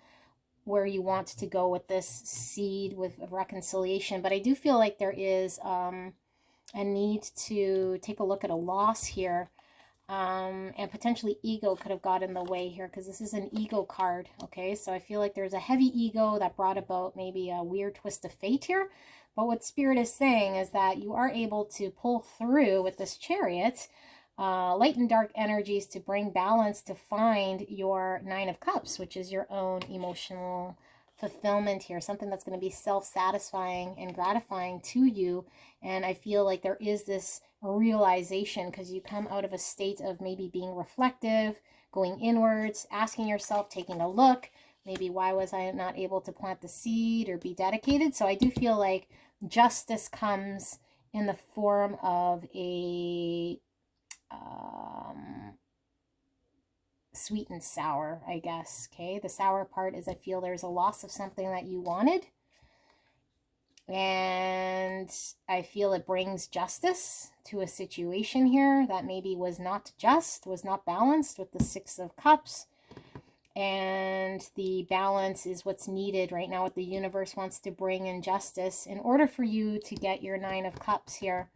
where you want to go with this seed with reconciliation. But I do feel like there is a need to take a look at a loss here. And potentially ego could have got in the way here because this is an ego card. Okay, so I feel like there's a heavy ego that brought about maybe a weird twist of fate here. But what Spirit is saying is that you are able to pull through with this Chariot, light and dark energies, to bring balance, to find your Nine of Cups, which is your own emotional fulfillment here, something that's going to be self-satisfying and gratifying to you. And I feel like there is this realization because you come out of a state of maybe being reflective, going inwards, asking yourself, taking a look, maybe why was I not able to plant the seed or be dedicated. So I do feel like justice comes in the form of a sweet and sour, I guess. Okay, the sour part is I feel there's a loss of something that you wanted, and I feel it brings justice to a situation here that maybe was not just, was not balanced with the Six of Cups. And the balance is what's needed right now. What the universe wants to bring in justice in order for you to get your Nine of Cups here.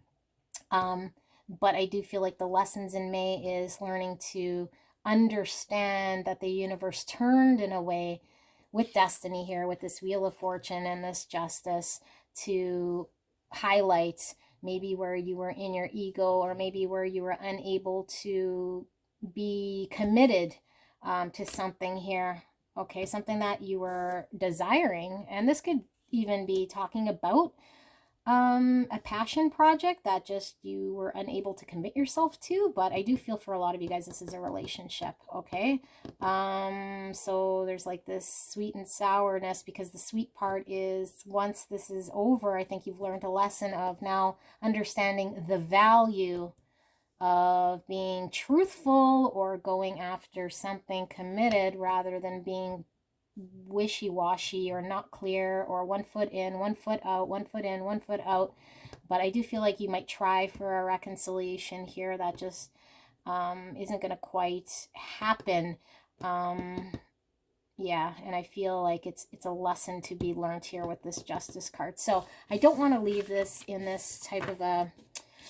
But I do feel like the lessons in May is learning to understand that the universe turned in a way with destiny here, with this Wheel of Fortune and this justice, to highlight maybe where you were in your ego, or maybe where you were unable to be committed to something here. Okay, something that you were desiring. And this could even be talking about a passion project that just you were unable to commit yourself to. But I do feel for a lot of you guys this is a relationship. Okay, so there's like this sweet and sourness, because the sweet part is once this is over, I think you've learned a lesson of now understanding the value of being truthful or going after something committed rather than being wishy-washy or not clear, or 1 foot in, 1 foot out, 1 foot in, 1 foot out. But I do feel like you might try for a reconciliation here that just isn't going to quite happen. Yeah, and I feel like it's a lesson to be learned here with this Justice card. So I don't want to leave this in this type of a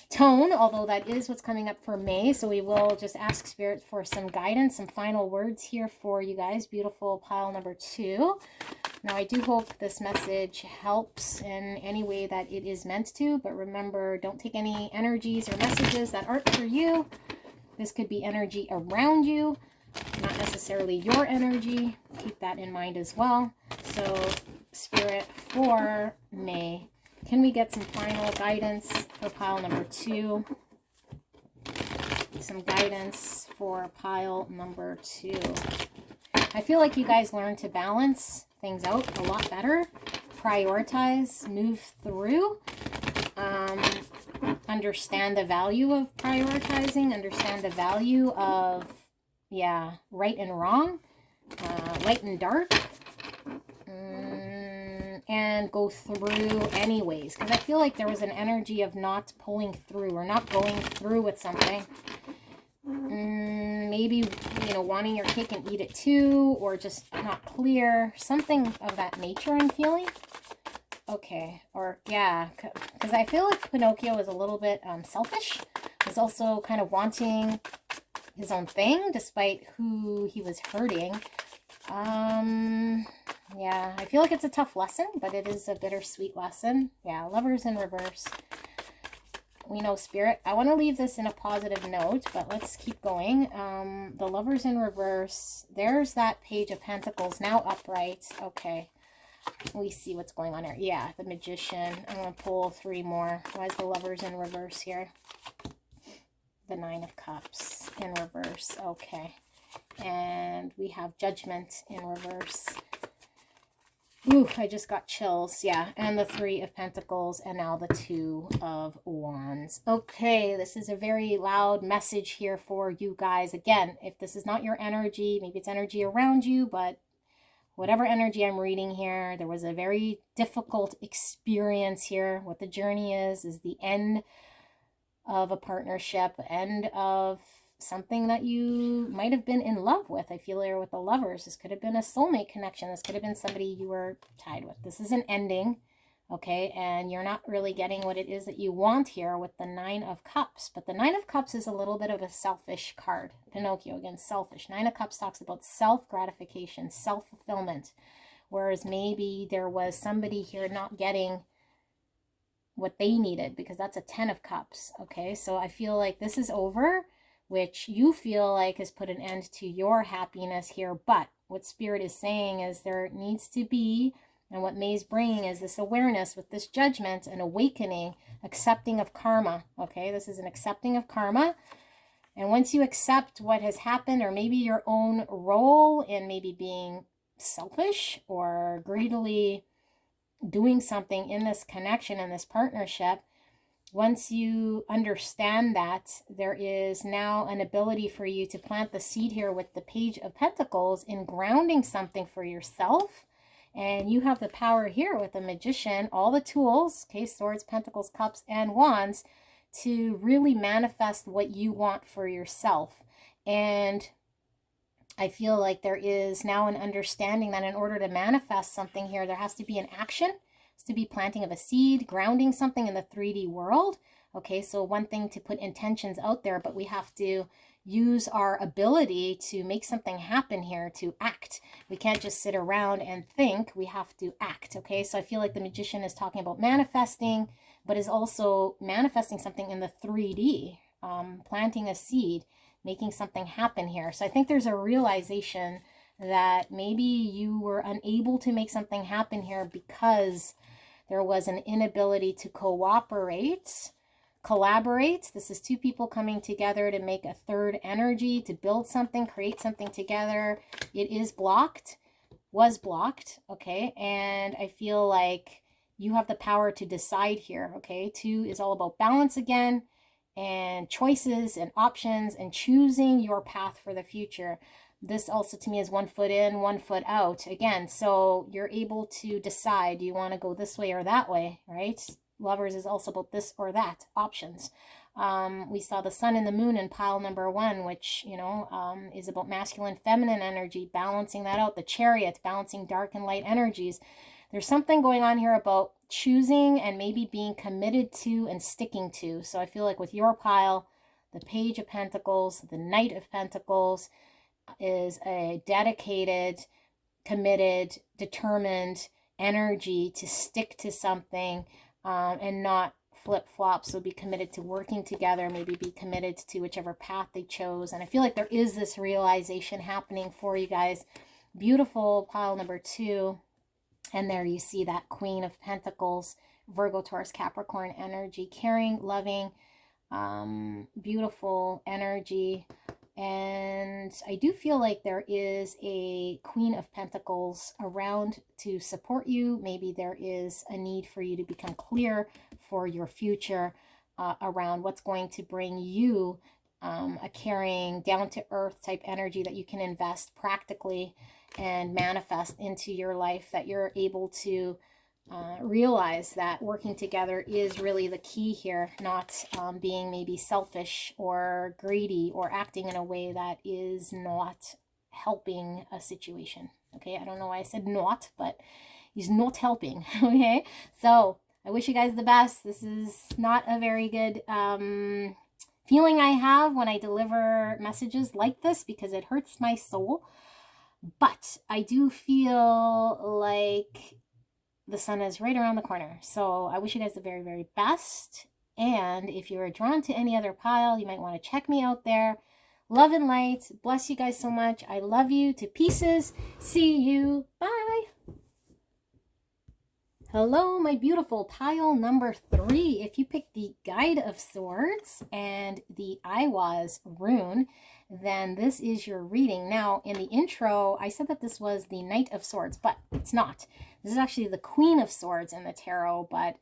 tone, although that is what's coming up for May. So we will just ask Spirit for some guidance, some final words here for you guys. Beautiful pile number 2. Now I do hope this message helps in any way that it is meant to, but remember, don't take any energies or messages that aren't for you. This could be energy around you, not necessarily your energy. Keep that in mind as well. So Spirit for May, can we get some final guidance for pile number 2? Some guidance for pile number 2. I feel like you guys learned to balance things out a lot better. Prioritize, move through. Understand the value of prioritizing. Understand the value of, yeah, right and wrong. Light and dark. And go through anyways, because I feel like there was an energy of not pulling through or not going through with something. Maybe, you know, wanting your cake and eat it too, or just not clear, something of that nature I'm feeling. Okay, or yeah, because I feel like Pinocchio was a little bit selfish. Was also kind of wanting his own thing despite who he was hurting. Yeah, I feel like it's a tough lesson, but it is a bittersweet lesson. Yeah, Lovers in reverse. We know, Spirit. I want to leave this in a positive note, but let's keep going. The Lovers in reverse. There's that Page of Pentacles now upright. Okay. We see what's going on here. Yeah, the Magician. I'm going to pull 3 more. Why is the Lovers in reverse here? The 9 of Cups in reverse. Okay. And we have Judgment in reverse. Ooh, I just got chills. Yeah, and the 3 of Pentacles, and now the 2 of Wands. Okay, this is a very loud message here for you guys. Again, if this is not your energy, maybe it's energy around you, but whatever energy I'm reading here, there was a very difficult experience here. What the journey is the end of a partnership, end of something that you might have been in love with. I feel here with the Lovers. This could have been a soulmate connection. This could have been somebody you were tied with. This is an ending, okay? And you're not really getting what it is that you want here with the 9 of Cups. But the 9 of Cups is a little bit of a selfish card. Pinocchio, again, selfish. 9 of Cups talks about self-gratification, self-fulfillment. Whereas maybe there was somebody here not getting what they needed, because that's a 10 of Cups, okay? So I feel like this is over, which you feel like has put an end to your happiness here. But what Spirit is saying is there needs to be, and what May's bringing is this awareness with this Judgment and awakening, accepting of karma, okay? This is an accepting of karma. And once you accept what has happened, or maybe your own role in maybe being selfish or greedily doing something in this connection, in this partnership, once you understand that, there is now an ability for you to plant the seed here with the Page of Pentacles in grounding something for yourself. And you have the power here with the Magician, all the tools, okay, Swords, Pentacles, Cups, and Wands, to really manifest what you want for yourself. And I feel like there is now an understanding that in order to manifest something here, there has to be an action. To be planting of a seed, grounding something in the 3D world. Okay, so one thing to put intentions out there, but we have to use our ability to make something happen here, to act. We can't just sit around and think, we have to act. Okay, so I feel like the Magician is talking about manifesting, but is also manifesting something in the 3D, planting a seed, making something happen here. So I think there's a realization that maybe you were unable to make something happen here because there was an inability to collaborate. This is 2 people coming together to make a third energy, to build something, create something together. It is blocked, was blocked, okay? And I feel like you have the power to decide here, okay? 2 is all about balance again, and choices and options and choosing your path for the future. This also to me is 1 foot in, 1 foot out. Again, so you're able to decide, do you want to go this way or that way, right? Lovers is also about this or that, options. We saw the Sun and the Moon in pile number 1, which, you know, is about masculine, feminine energy, balancing that out. The Chariot, balancing dark and light energies. There's something going on here about choosing and maybe being committed to and sticking to. So I feel like with your pile, the Page of Pentacles, the Knight of Pentacles, is a dedicated, committed, determined energy to stick to something and not flip-flop. So be committed to working together, maybe be committed to whichever path they chose. And I feel like there is this realization happening for you guys. Beautiful pile number 2. And there you see that Queen of Pentacles, Virgo, Taurus, Capricorn energy, caring, loving, beautiful energy. And I do feel like there is a Queen of Pentacles around to support you. Maybe there is a need for you to become clear for your future around what's going to bring you a caring, down-to-earth type energy that you can invest practically and manifest into your life, that you're able to realize that working together is really the key here, not being maybe selfish or greedy or acting in a way that is not helping a situation. Okay, I don't know why I said not, but he's not helping. Okay, so I wish you guys the best. This is not a very good feeling I have when I deliver messages like this, because it hurts my soul. But I do feel like the sun is right around the corner. So I wish you guys the very, very best. And if you are drawn to any other pile, you might want to check me out there. Love and light. Bless you guys so much. I love you to pieces. See you. Bye. Hello, my beautiful pile number 3. If you picked the Guide of Swords and the Iwas rune, then this is your reading. Now, in the intro, I said that this was the Knight of Swords, but it's not. This is actually the Queen of Swords in the tarot, but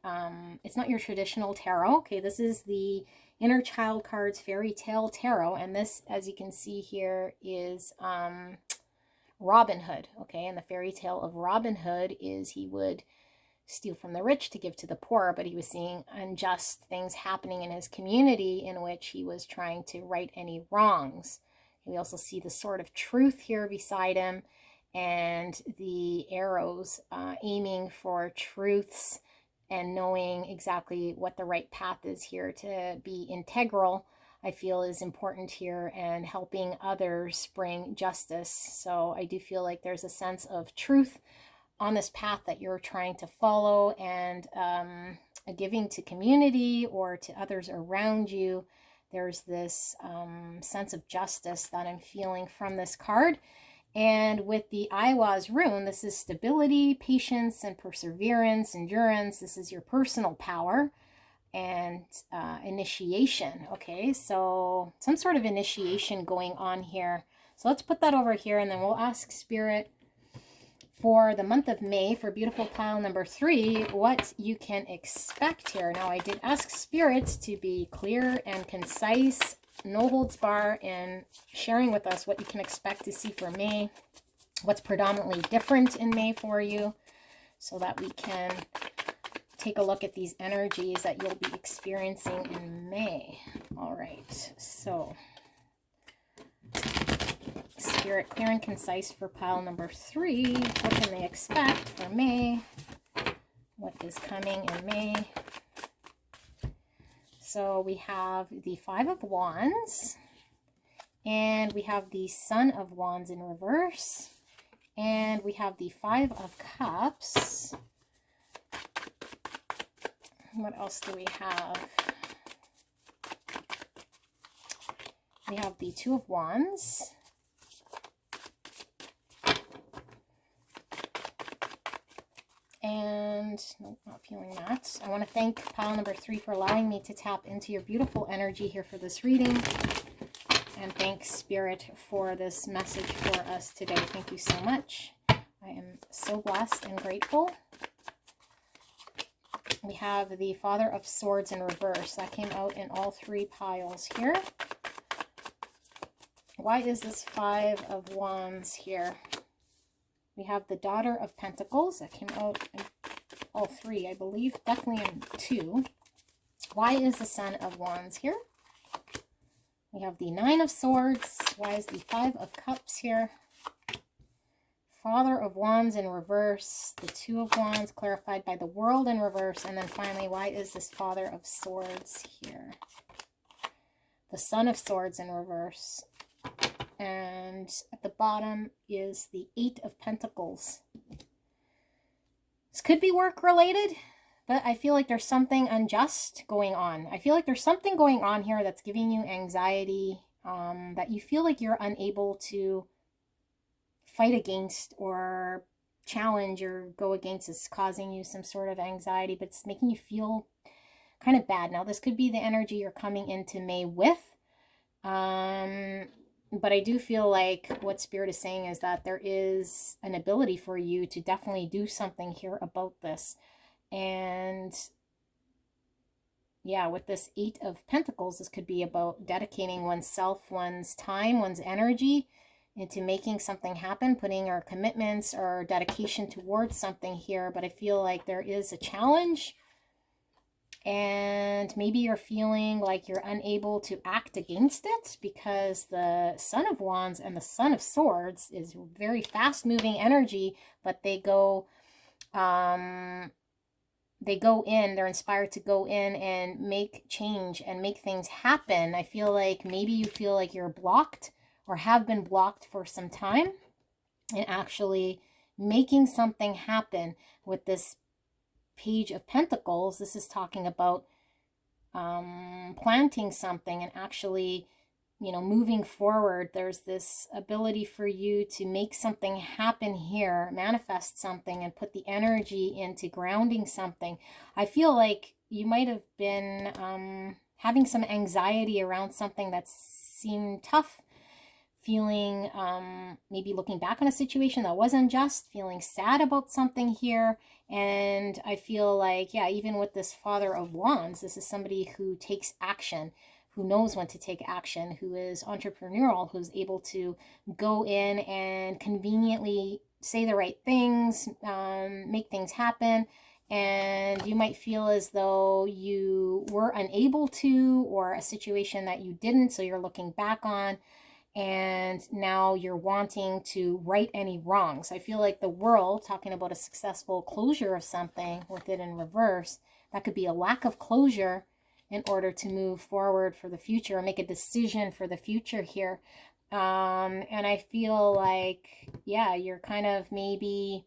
it's not your traditional tarot. Okay, this is the Inner Child Cards Fairy Tale Tarot, and this, as you can see here, is Robin Hood. Okay, and the fairy tale of Robin Hood is he would steal from the rich to give to the poor, but he was seeing unjust things happening in his community in which he was trying to right any wrongs. We also see the sword of truth here beside him and the arrows aiming for truths and knowing exactly what the right path is here to be integral, I feel is important here, and helping others bring justice. So I do feel like there's a sense of truth on this path that you're trying to follow, and a giving to community or to others around you. There's this sense of justice that I'm feeling from this card. And with the Iwas rune, this is stability, patience, and perseverance, endurance. This is your personal power and initiation. Okay, so some sort of initiation going on here. So let's put that over here, and then we'll ask Spirit for the month of May, for beautiful pile number 3, what you can expect here. Now, I did ask spirits to be clear and concise, no holds bar, in sharing with us what you can expect to see for May, what's predominantly different in May for you, so that we can take a look at these energies that you'll be experiencing in May. All right, so Spirit, clear and concise for pile number 3. What can they expect for May? What is coming in May? So we have the 5 of Wands, and we have the Son of Wands in reverse, and we have the 5 of Cups. What else do we have? We have the 2 of Wands, and nope, not feeling that. I want to thank pile number 3 for allowing me to tap into your beautiful energy here for this reading, and thank Spirit for this message for us today. Thank you so much. I am so blessed and grateful. We have the Father of Swords in reverse. That came out in all 3 piles here. Why is this 5 of Wands here? We have the Daughter of Pentacles. That came out in all 3, I believe. Definitely in 2. Why is the Son of Wands here? We have the 9 of Swords. Why is the 5 of Cups here? Father of Wands in reverse. The 2 of Wands clarified by the World in reverse. And then finally, why is this Father of Swords here? The Son of Swords in reverse. And at the bottom is the 8 of Pentacles. This could be work related, but I feel like there's something unjust going on. I feel like there's something going on here that's giving you anxiety, that you feel like you're unable to fight against or challenge or go against. It's causing you some sort of anxiety, but it's making you feel kind of bad. Now, this could be the energy you're coming into May with. But I do feel like what Spirit is saying is that there is an ability for you to definitely do something here about this. And yeah, with this 8 of Pentacles, this could be about dedicating oneself, one's time, one's energy into making something happen, putting our commitments or dedication towards something here. But I feel like there is a challenge, and maybe you're feeling like you're unable to act against it because the Son of Wands and the Son of Swords is very fast-moving energy, but they go in, they're inspired to go in and make change and make things happen. I feel like maybe you feel like you're blocked or have been blocked for some time. and actually making something happen with this Page of Pentacles. This is talking about planting something and actually, you know, moving forward. There's this ability for you to make something happen here, manifest something, and put the energy into grounding something. I feel like you might have been having some anxiety around something that seemed tough, feeling maybe looking back on a situation that was unjust, feeling sad about something here. And I feel like, yeah, even with this Father of Wands, this is somebody who takes action, who knows when to take action, who is entrepreneurial, who's able to go in and conveniently say the right things, make things happen. And you might feel as though you were unable to, or a situation that you didn't, so you're looking back on, and now you're wanting to right any wrongs. I feel like the World, talking about a successful closure of something with it in reverse, that could be a lack of closure in order to move forward for the future or make a decision for the future here. And I feel like, yeah, you're kind of maybe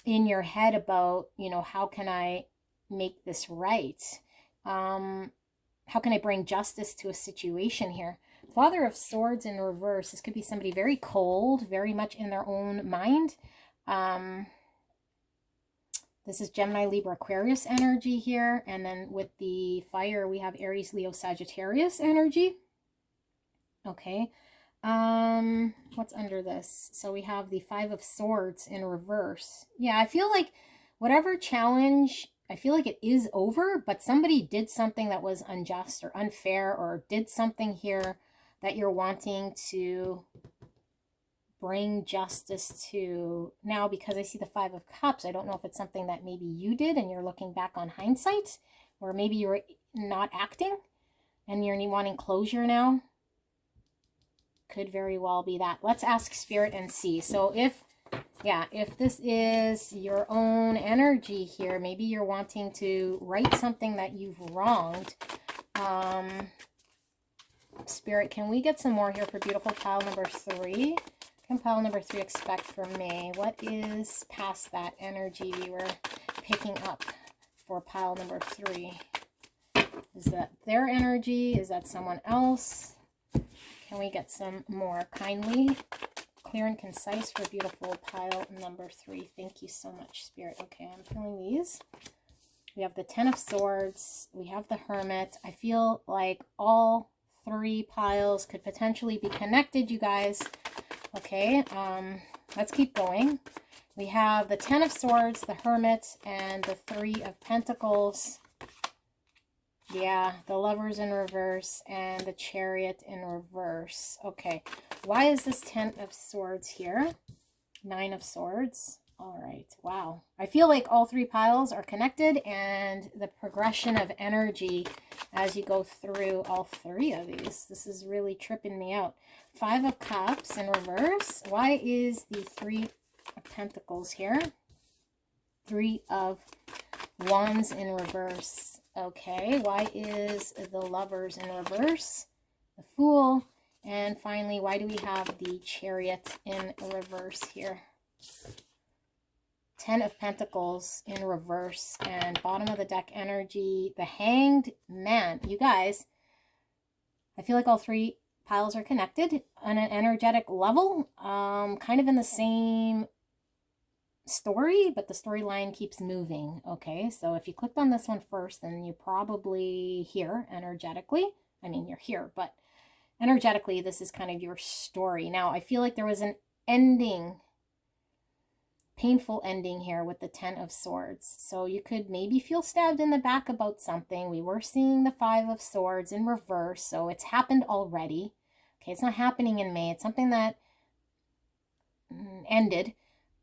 in your head about, you know, how can I make this right? How can I bring justice to a situation here? Father of Swords in reverse. This could be somebody very cold, very much in their own mind. This is Gemini, Libra, Aquarius energy here. And then with the fire, we have Aries, Leo, Sagittarius energy. Okay. What's under this? So we have the Five of Swords in reverse. Yeah, I feel like whatever challenge, I feel like it is over, but somebody did something that was unjust or unfair, or did something here that you're wanting to bring justice to. Now, because I see the Five of Cups, I don't know if it's something that maybe you did and you're looking back on hindsight, or maybe you were not acting and you're wanting closure now. Could very well be that. Let's ask Spirit and see. So if this is your own energy here, maybe you're wanting to right something that you've wronged. Spirit, can we get some more here for beautiful pile number 3? What can pile number 3 expect from me? What is past that energy we were picking up for pile number 3? Is that their energy? Is that someone else? Can we get some more? Kindly, clear and concise for beautiful pile number 3. Thank you so much, Spirit. Okay, I'm feeling these. We have the Ten of Swords. We have the Hermit. I feel like all 3 piles could potentially be connected, you guys. Okay, let's keep going. We have the Ten of Swords, the Hermit, and the 3 of Pentacles. Yeah, the Lovers in reverse and the Chariot in reverse. Okay, why is this 10 of Swords here? 9 of Swords. All right, wow. I feel like all 3 piles are connected, and the progression of energy as you go through all 3 of these. This is really tripping me out. 5 of Cups in reverse. Why is the 3 of Pentacles here? 3 of Wands in reverse. Okay, why is the Lovers in reverse? The Fool. And finally, why do we have the Chariot in reverse here? 10 of Pentacles in reverse, and bottom of the deck energy, the Hanged Man. You guys, I feel like all 3 piles are connected on an energetic level, kind of in the same story, but the storyline keeps moving. Okay, so if you clicked on this one first, then you're probably here energetically. I mean, you're here, but energetically, this is kind of your story. Now, I feel like there was an ending, painful ending here with the 10 of Swords. So you could maybe feel stabbed in the back about something. We were seeing the 5 of Swords in reverse, so it's happened already. Okay, it's not happening in May. It's something that ended.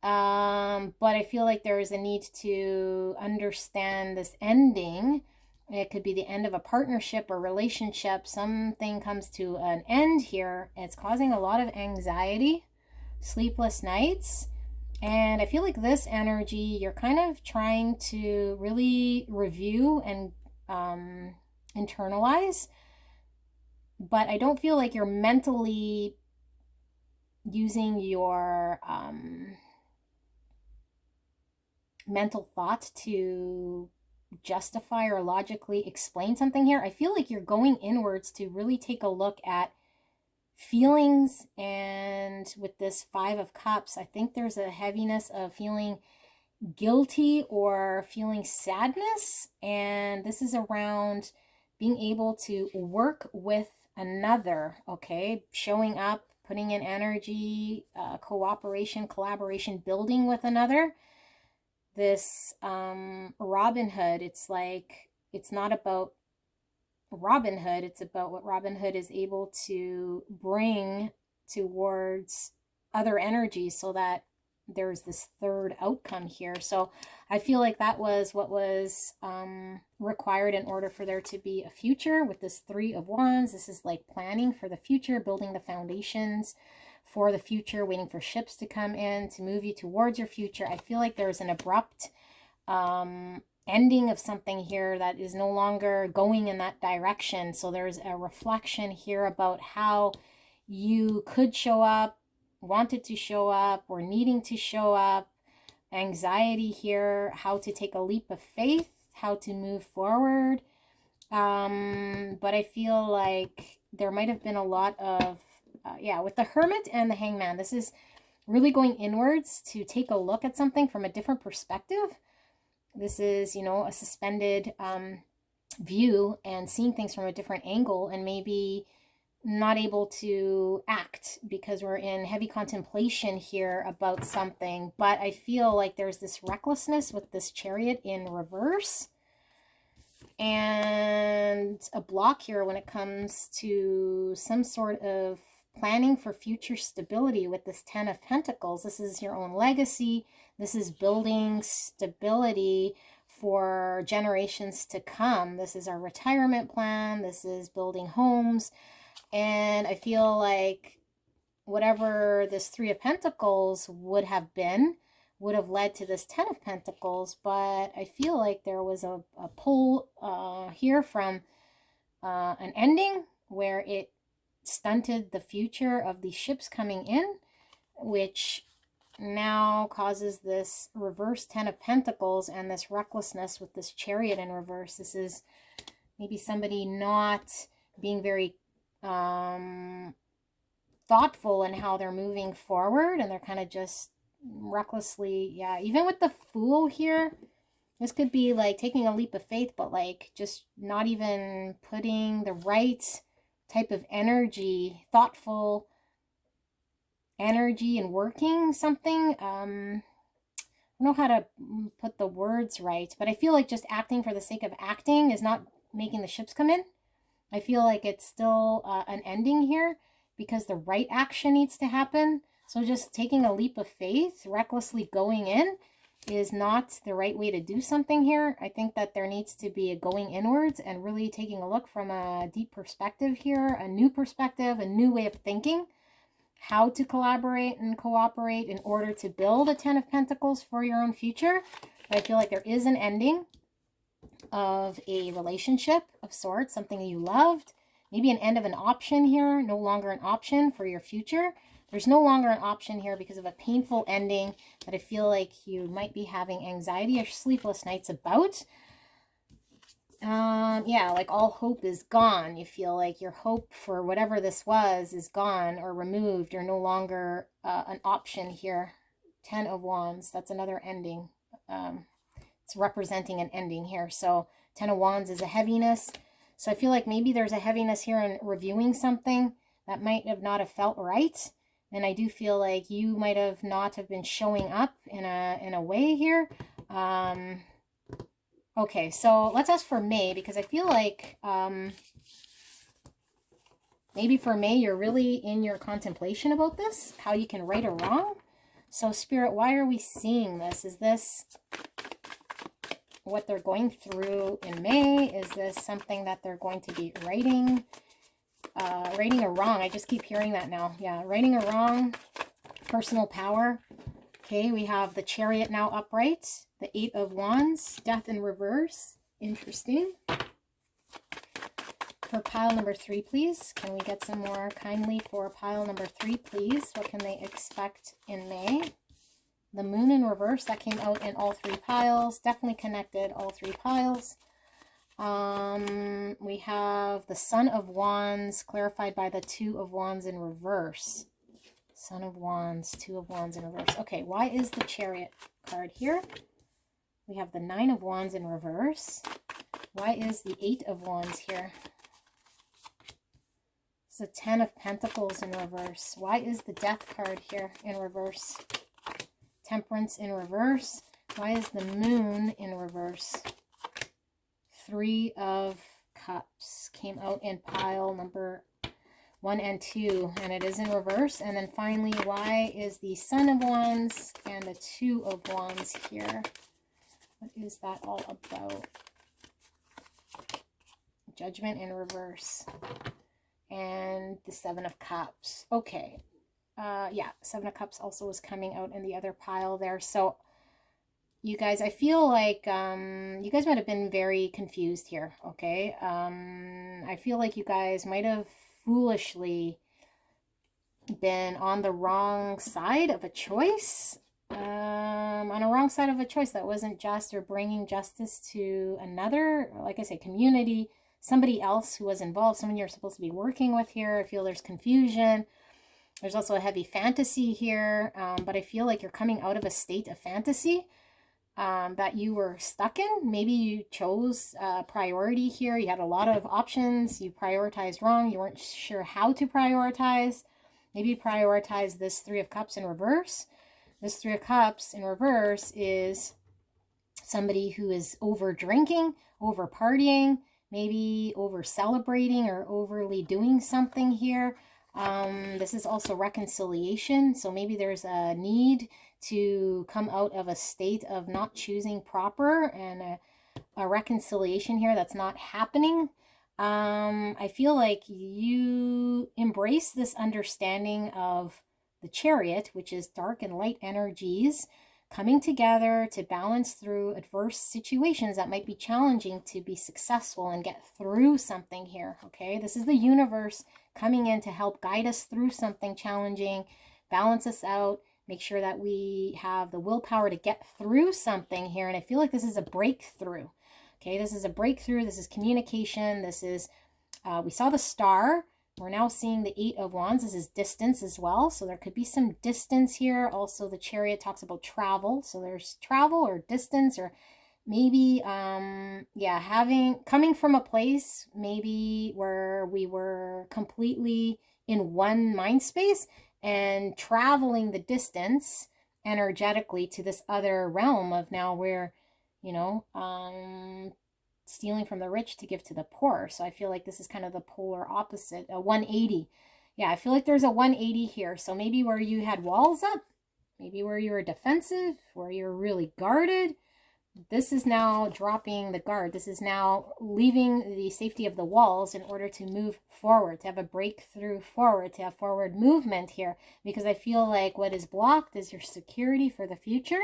But I feel like there is a need to understand this ending. It could be the end of a partnership or relationship. Something comes to an end here. It's causing a lot of anxiety, sleepless nights. And I feel like this energy, you're kind of trying to really review and internalize. But I don't feel like you're mentally using your mental thought to justify or logically explain something here. I feel like you're going inwards to really take a look at feelings. And with this Five of Cups, I think there's a heaviness of feeling guilty or feeling sadness. And this is around being able to work with another, okay? Showing up, putting in energy, cooperation, collaboration, building with another. This Robin Hood, it's like, it's not about Robin Hood, it's about what Robin Hood is able to bring towards other energies so that there's this third outcome here. So I feel like that was what was required in order for there to be a future with this Three of Wands. This is like planning for the future, building the foundations for the future, waiting for ships to come in to move you towards your future. I feel like there's an abrupt ending of something here that is no longer going in that direction. So there's a reflection here about how you could show up, wanted to show up, or needing to show up, anxiety here, how to take a leap of faith, how to move forward. But I feel like there might have been a lot of, with the Hermit and the Hangman, this is really going inwards to take a look at something from a different perspective. This is, you know, a suspended view and seeing things from a different angle, and maybe not able to act because we're in heavy contemplation here about something. But I feel like there's this recklessness with this Chariot in reverse and a block here when it comes to some sort of planning for future stability with this Ten of Pentacles. This is your own legacy. This is building stability for generations to come. This is our retirement plan. This is building homes. And I feel like whatever this Three of Pentacles would have been would have led to this Ten of Pentacles. But I feel like there was a pull here from an ending where it stunted the future of these ships coming in, which now causes this reverse Ten of Pentacles and this recklessness with this Chariot in reverse. This is maybe somebody not being very thoughtful in how they're moving forward, and they're kind of just recklessly, even with the Fool here, this could be like taking a leap of faith, but like just not even putting the right type of energy, thoughtful energy and working something. I don't know how to put the words right, but I feel like just acting for the sake of acting is not making the ships come in. I feel like it's still an ending here because the right action needs to happen. So just taking a leap of faith, recklessly going in, is not the right way to do something here. I think that there needs to be a going inwards and really taking a look from a deep perspective here, a new perspective, a new way of thinking, how to collaborate and cooperate in order to build a Ten of Pentacles for your own future. But I feel like there is an ending of a relationship of sorts, something you loved, maybe an end of an option here, no longer an option for your future. There's no longer an option here because of a painful ending that I feel like you might be having anxiety or sleepless nights about. Like all hope is gone. You feel like your hope for whatever this was is gone or removed or no longer an option here. Ten of Wands, that's another ending. It's representing an ending here. So Ten of Wands is a heaviness. So I feel like maybe there's a heaviness here in reviewing something that might have not have felt right. And I do feel like you might have not have been showing up in a way here. Okay, so let's ask for May, because I feel like maybe for May you're really in your contemplation about this, how you can right or wrong. So Spirit, why are we seeing this? Is this what they're going through in May? Is this something that they're going to be righting or wrong? I just keep hearing that now. Yeah, righting or wrong, personal power. Okay, we have the Chariot now upright, the Eight of Wands, Death in reverse. Interesting. for pile number 3, please? Can we get some more kindly for pile number 3, please? What can they expect in May? The moon in reverse, that came out in all 3 piles. Definitely connected, all 3 piles. We have the Son of Wands clarified by the 2 of Wands in reverse. Son of Wands, 2 of Wands in reverse. Okay, why is the Chariot card here? We have the 9 of Wands in reverse. Why is the 8 of Wands here? It's the 10 of Pentacles in reverse. Why is the Death card here in reverse? Temperance in reverse. Why is the Moon in reverse? 3 of Cups came out in pile number 1 and 2, and it is in reverse. And then finally, why is the Son of Wands and the 2 of Wands here? What is that all about? Judgment in reverse. And the 7 of Cups. Okay. Yeah, 7 of Cups also was coming out in the other pile there. So, you guys, I feel like you guys might have been very confused here, okay? I feel like you guys might have foolishly been on the wrong side of a choice. On a wrong side of a choice that wasn't just or bringing justice to another, like I say, community, somebody else who was involved, someone you're supposed to be working with here. I feel there's confusion. There's also a heavy fantasy here, but I feel like you're coming out of a state of fantasy that you were stuck in. Maybe you chose priority here. You had a lot of options. You prioritized wrong. You weren't sure how to prioritize. Maybe you prioritized this 3 of Cups in reverse. This 3 of Cups in reverse is somebody who is over drinking, over partying, maybe over celebrating or overly doing something here. This is also reconciliation. So maybe there's a need to come out of a state of not choosing proper and a reconciliation here that's not happening. I feel like you embrace this understanding of the Chariot, which is dark and light energies coming together to balance through adverse situations that might be challenging to be successful and get through something here, okay? This is the universe coming in to help guide us through something challenging, balance us out, make sure that we have the willpower to get through something here. And I feel like this is a breakthrough, okay? This is a breakthrough. This is communication. This is, we saw the Star. We're now seeing the 8 of Wands. This is distance as well. So there could be some distance here. Also, the Chariot talks about travel. So there's travel or distance, or maybe, yeah, coming from a place maybe where we were completely in one mind space and traveling the distance energetically to this other realm of now where, you know, stealing from the rich to give to the poor. So I feel like this is kind of the polar opposite, a 180. Yeah, I feel like there's a 180 here. So maybe where you had walls up, maybe where you were defensive, where you're really guarded, this is now dropping the guard. This is now leaving the safety of the walls in order to move forward, to have a breakthrough forward, to have forward movement here. Because I feel like what is blocked is your security for the future,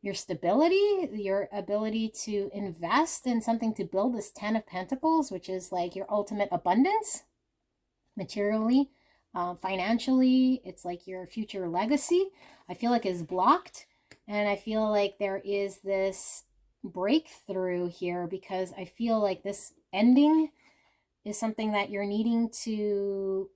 your stability, your ability to invest in something to build this 10 of Pentacles, which is like your ultimate abundance, materially, financially. It's like your future legacy, I feel like is blocked. And I feel like there is this breakthrough here because I feel like this ending is something that you're needing to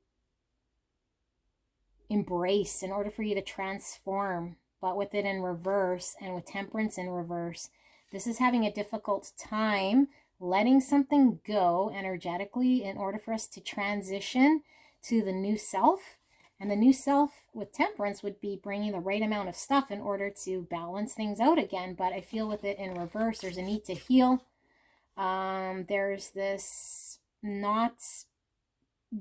embrace in order for you to transform. But with it in reverse and with Temperance in reverse, this is having a difficult time letting something go energetically in order for us to transition to the new self. And the new self with Temperance would be bringing the right amount of stuff in order to balance things out again. But I feel with it in reverse, there's a need to heal. There's this not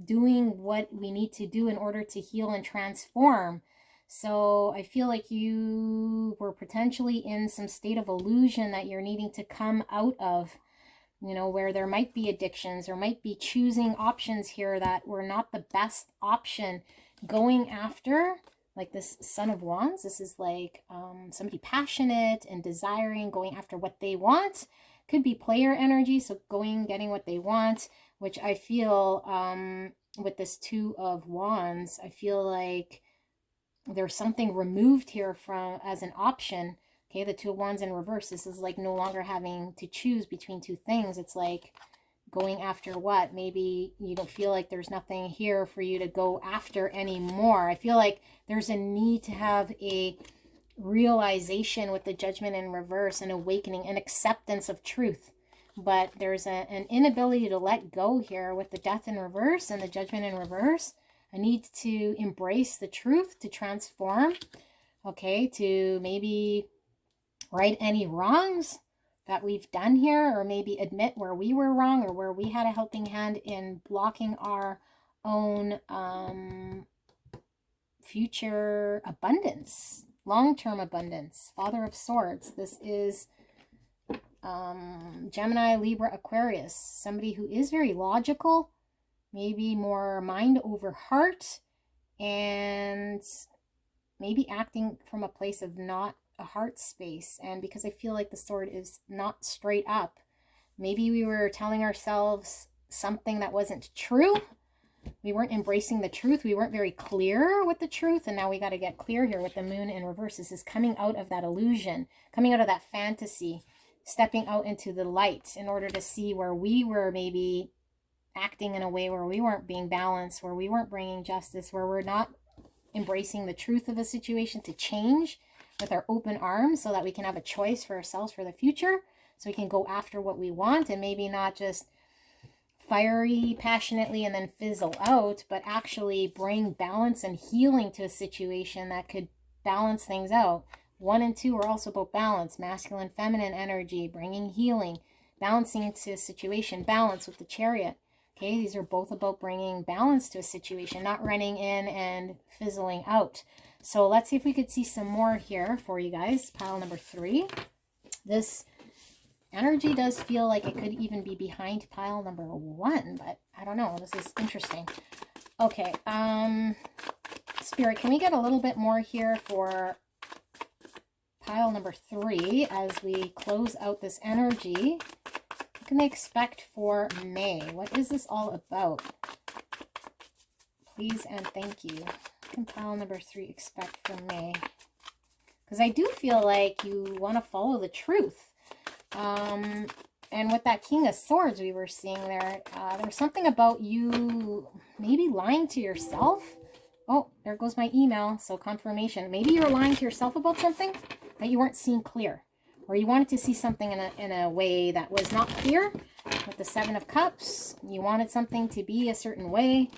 doing what we need to do in order to heal and transform. So I feel like you were potentially in some state of illusion that you're needing to come out of, you know, where there might be addictions or might be choosing options here that were not the best option. Going after, like this Son of Wands, this is like somebody passionate and desiring, going after what they want. Could be player energy, so getting what they want. which I feel with this Two of Wands, I feel like there's something removed here from as an option. Okay, the Two of Wands in reverse. This is like no longer having to choose between two things. It's like going after what? Maybe you don't feel like there's nothing here for you to go after anymore. I feel like there's a need to have a realization with the Judgment in reverse, an awakening, an acceptance of truth. But there's an inability to let go here with the Death in reverse and the Judgment in reverse. A need to embrace the truth, to transform, okay, to maybe right any wrongs that we've done here, or maybe admit where we were wrong or where we had a helping hand in blocking our own future abundance, long-term abundance. Father of Swords. This is Gemini, Libra, Aquarius. Somebody who is very logical, maybe more mind over heart, and maybe acting from a place of not a heart space. And because I feel like the sword is not straight up, maybe we were telling ourselves something that wasn't true. We weren't embracing the truth. We weren't very clear with the truth. And now we got to get clear here with the Moon in reverse. This is coming out of that illusion, coming out of that fantasy, stepping out into the light in order to see where we were maybe acting in a way where we weren't being balanced, where we weren't bringing justice, where we're not embracing the truth of a situation to change with our open arms so that we can have a choice for ourselves for the future, so we can go after what we want and maybe not just fiery, passionately, and then fizzle out, but actually bring balance and healing to a situation that could balance things out. 1 and 2 are also about balance, masculine, feminine energy, bringing healing, balancing into a situation, balance with the Chariot. Okay, these are both about bringing balance to a situation, not running in and fizzling out. So let's see if we could see some more here for you guys. Pile number 3. This energy does feel like it could even be behind pile number 1, but I don't know. This is interesting. Okay, Spirit, can we get a little bit more here for pile number 3 as we close out this energy? What can they expect for May? What is this all about? Please and thank you. What can pile number 3 expect for May? Because I do feel like you want to follow the truth. And with that King of Swords we were seeing there, there's something about you maybe lying to yourself. Oh, there goes my email. So confirmation. Maybe you were lying to yourself about something that you weren't seeing clear, or you wanted to see something in a way that was not clear. With the 7 of Cups, you wanted something to be a certain way.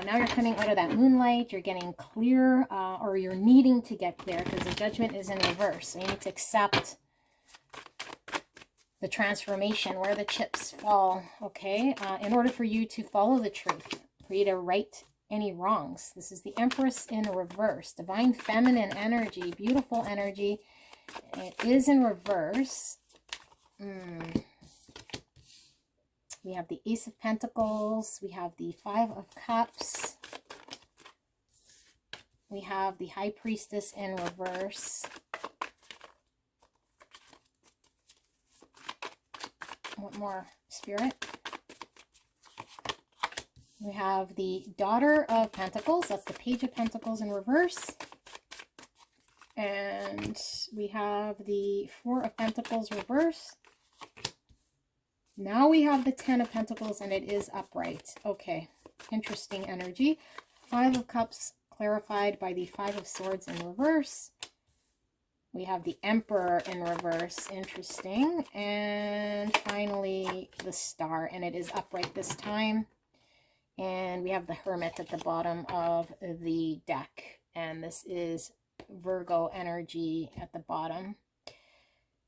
Now you're coming out of that moonlight, you're getting clear, or you're needing to get clear because the Judgment is in reverse. So you need to accept the transformation, where the chips fall, okay? In order for you to follow the truth, for you to right any wrongs. This is the Empress in reverse, divine feminine energy, beautiful energy. It is in reverse. We have the Ace of Pentacles. We have the 5 of Cups. We have the High Priestess in reverse. What more, Spirit? We have the Daughter of Pentacles. That's the Page of Pentacles in reverse. And we have the 4 of Pentacles reverse. Now we have the 10 of Pentacles and it is upright. Okay, interesting energy. 5 of Cups clarified by the 5 of Swords in reverse. We have the Emperor in reverse. Interesting. And finally the Star, and it is upright this time. And we have the Hermit at the bottom of the deck. And this is Virgo energy at the bottom.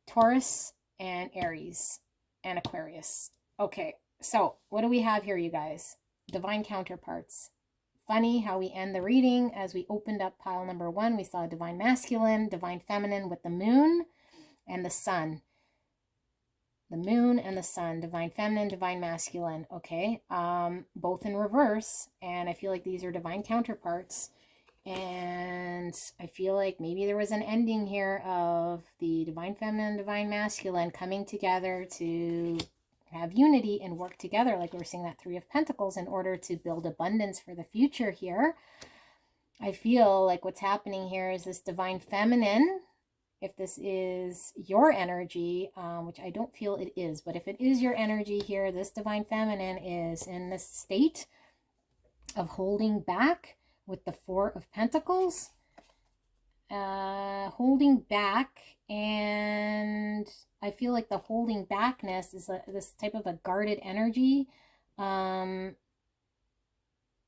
Taurus and Aries and Aquarius. Okay, so what do we have here, you guys? Divine counterparts. Funny how we end the reading. As we opened up pile number 1, we saw divine masculine, divine feminine with the moon and the sun. The moon and the sun, divine feminine, divine masculine. Okay, both in reverse. And I feel like these are divine counterparts. And I feel like maybe there was an ending here of the divine feminine, divine masculine coming together to have unity and work together, like we're seeing that Three of Pentacles, in order to build abundance for the future here. I feel like what's happening here is this divine feminine, if this is your energy, which I don't feel it is, but if it is your energy here, this divine feminine is in this state of holding back with the Four of Pentacles, holding back. And I feel like the holding backness is this type of a guarded energy. And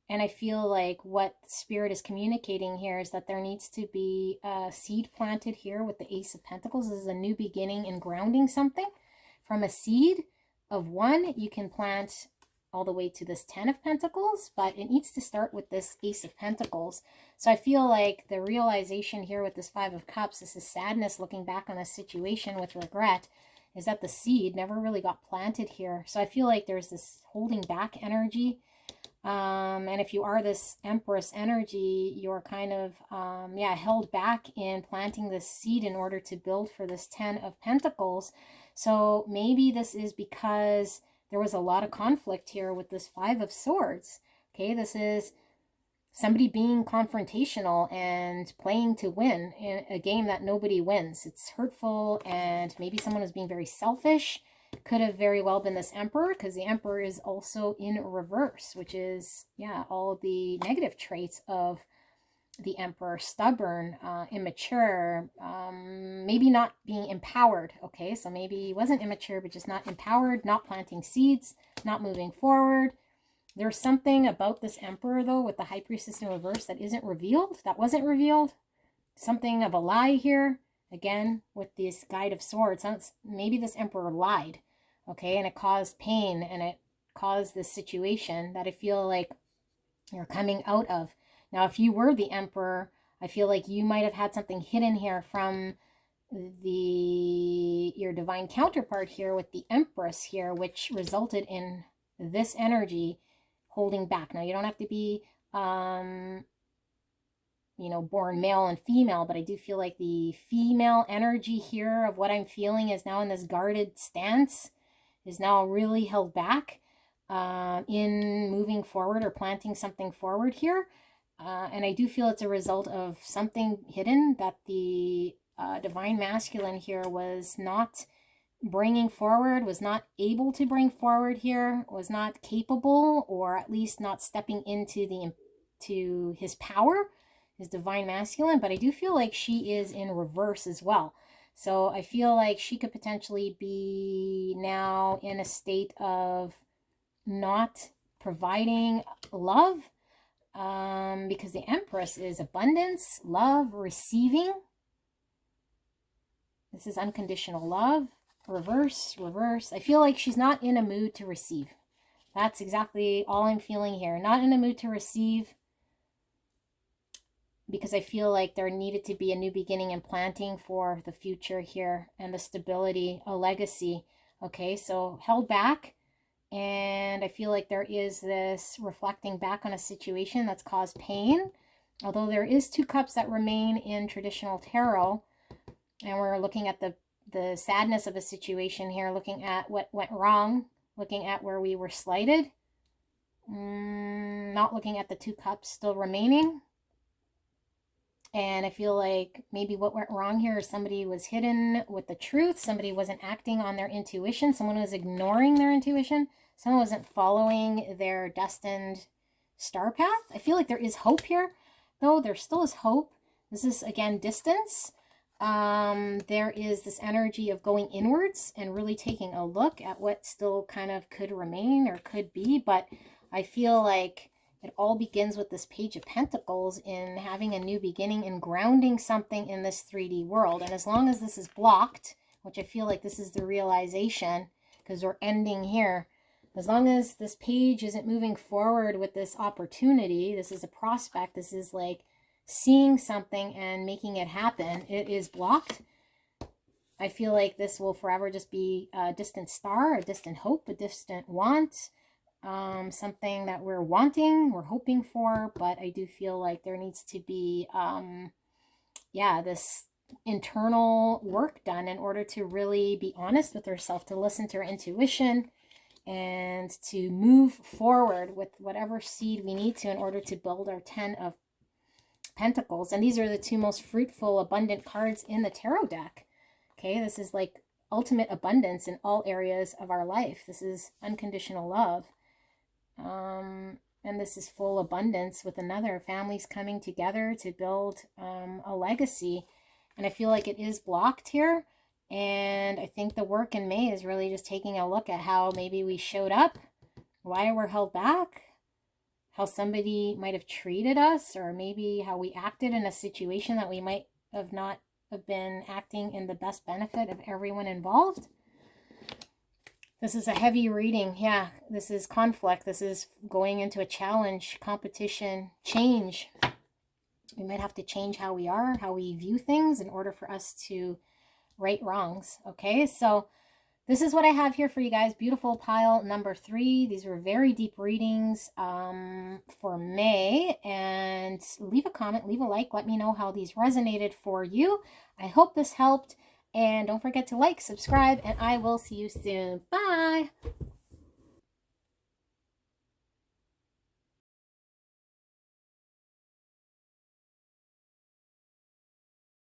I feel like what Spirit is communicating here is that there needs to be a seed planted here with the Ace of Pentacles. This is a new beginning in grounding something. From a seed of one, you can plant all the way to this 10 of Pentacles, but it needs to start with this Ace of Pentacles. So I feel like the realization here with this Five of Cups, this is sadness looking back on a situation with regret, is that the seed never really got planted here. So I feel like there's this holding back energy. And if you are this Empress energy, you're kind of, held back in planting this seed in order to build for this 10 of Pentacles. So maybe this is because there was a lot of conflict here with this Five of Swords. Okay, this is somebody being confrontational and playing to win in a game that nobody wins. It's hurtful, and maybe someone was being very selfish. Could have very well been this Emperor, because the Emperor is also in reverse, which is, all the negative traits of the Emperor. Stubborn, immature, maybe not being empowered. Okay, so maybe he wasn't immature, but just not empowered, not planting seeds, not moving forward. There's something about this Emperor, though, with the High Priestess in reverse that isn't revealed, that wasn't revealed. Something of a lie here. Again, with this Guide of Swords, maybe this Emperor lied, okay, and it caused pain, and it caused this situation that I feel like you're coming out of. Now, if you were the Emperor, I feel like you might have had something hidden here from your divine counterpart here with the Empress here, which resulted in this energy holding back. Now, you don't have to be born male and female, but I do feel like the female energy here of what I'm feeling is now in this guarded stance, is now really held back in moving forward or planting something forward here. And I do feel it's a result of something hidden that the divine masculine here was not bringing forward, was not able to bring forward here, was not capable, or at least not stepping into his power, his divine masculine. But I do feel like she is in reverse as well. So I feel like she could potentially be now in a state of not providing love, because the Empress is abundance, love, receiving. This is unconditional love. Reverse. I feel like she's not in a mood to receive. That's exactly all I'm feeling here. Not in a mood to receive, because I feel like there needed to be a new beginning and planting for the future here, and the stability, a legacy. Okay, so held back. And I feel like there is this reflecting back on a situation that's caused pain. Although there is two cups that remain in traditional tarot. And we're looking at the sadness of a situation here, looking at what went wrong, looking at where we were slighted. Not looking at the two cups still remaining. And I feel like maybe what went wrong here is somebody was hidden with the truth. Somebody wasn't acting on their intuition. Someone was ignoring their intuition. Someone wasn't following their destined star path. I feel like there is hope here, though. There still is hope. This is, again, distance. There is this energy of going inwards and really taking a look at what still kind of could remain or could be. But I feel like it all begins with this Page of Pentacles in having a new beginning and grounding something in this 3D world. And as long as this is blocked, which I feel like this is the realization, because we're ending here, as long as this page isn't moving forward with this opportunity, this is a prospect, this is like seeing something and making it happen, it is blocked. I feel like this will forever just be a distant star, a distant hope, a distant want. Something that we're wanting, we're hoping for, but I do feel like there needs to be, this internal work done in order to really be honest with herself, to listen to her intuition, and to move forward with whatever seed we need to in order to build our 10 of Pentacles. And these are the two most fruitful, abundant cards in the tarot deck. Okay, this is like ultimate abundance in all areas of our life. This is unconditional love. And this is full abundance with another. Families coming together to build a legacy. And I feel like it is blocked here. And I think the work in May is really just taking a look at how maybe we showed up, why we're held back, how somebody might have treated us, or maybe how we acted in a situation that we might have not have been acting in the best benefit of everyone involved. This is a heavy reading. Yeah, this is conflict. This is going into a challenge, competition, change. We might have to change how we are, how we view things in order for us to right wrongs. Okay, so this is what I have here for you guys. Beautiful pile number 3. These were very deep readings for May. And leave a comment, leave a like. Let me know how these resonated for you. I hope this helped. And don't forget to like, subscribe, and I will see you soon. Bye.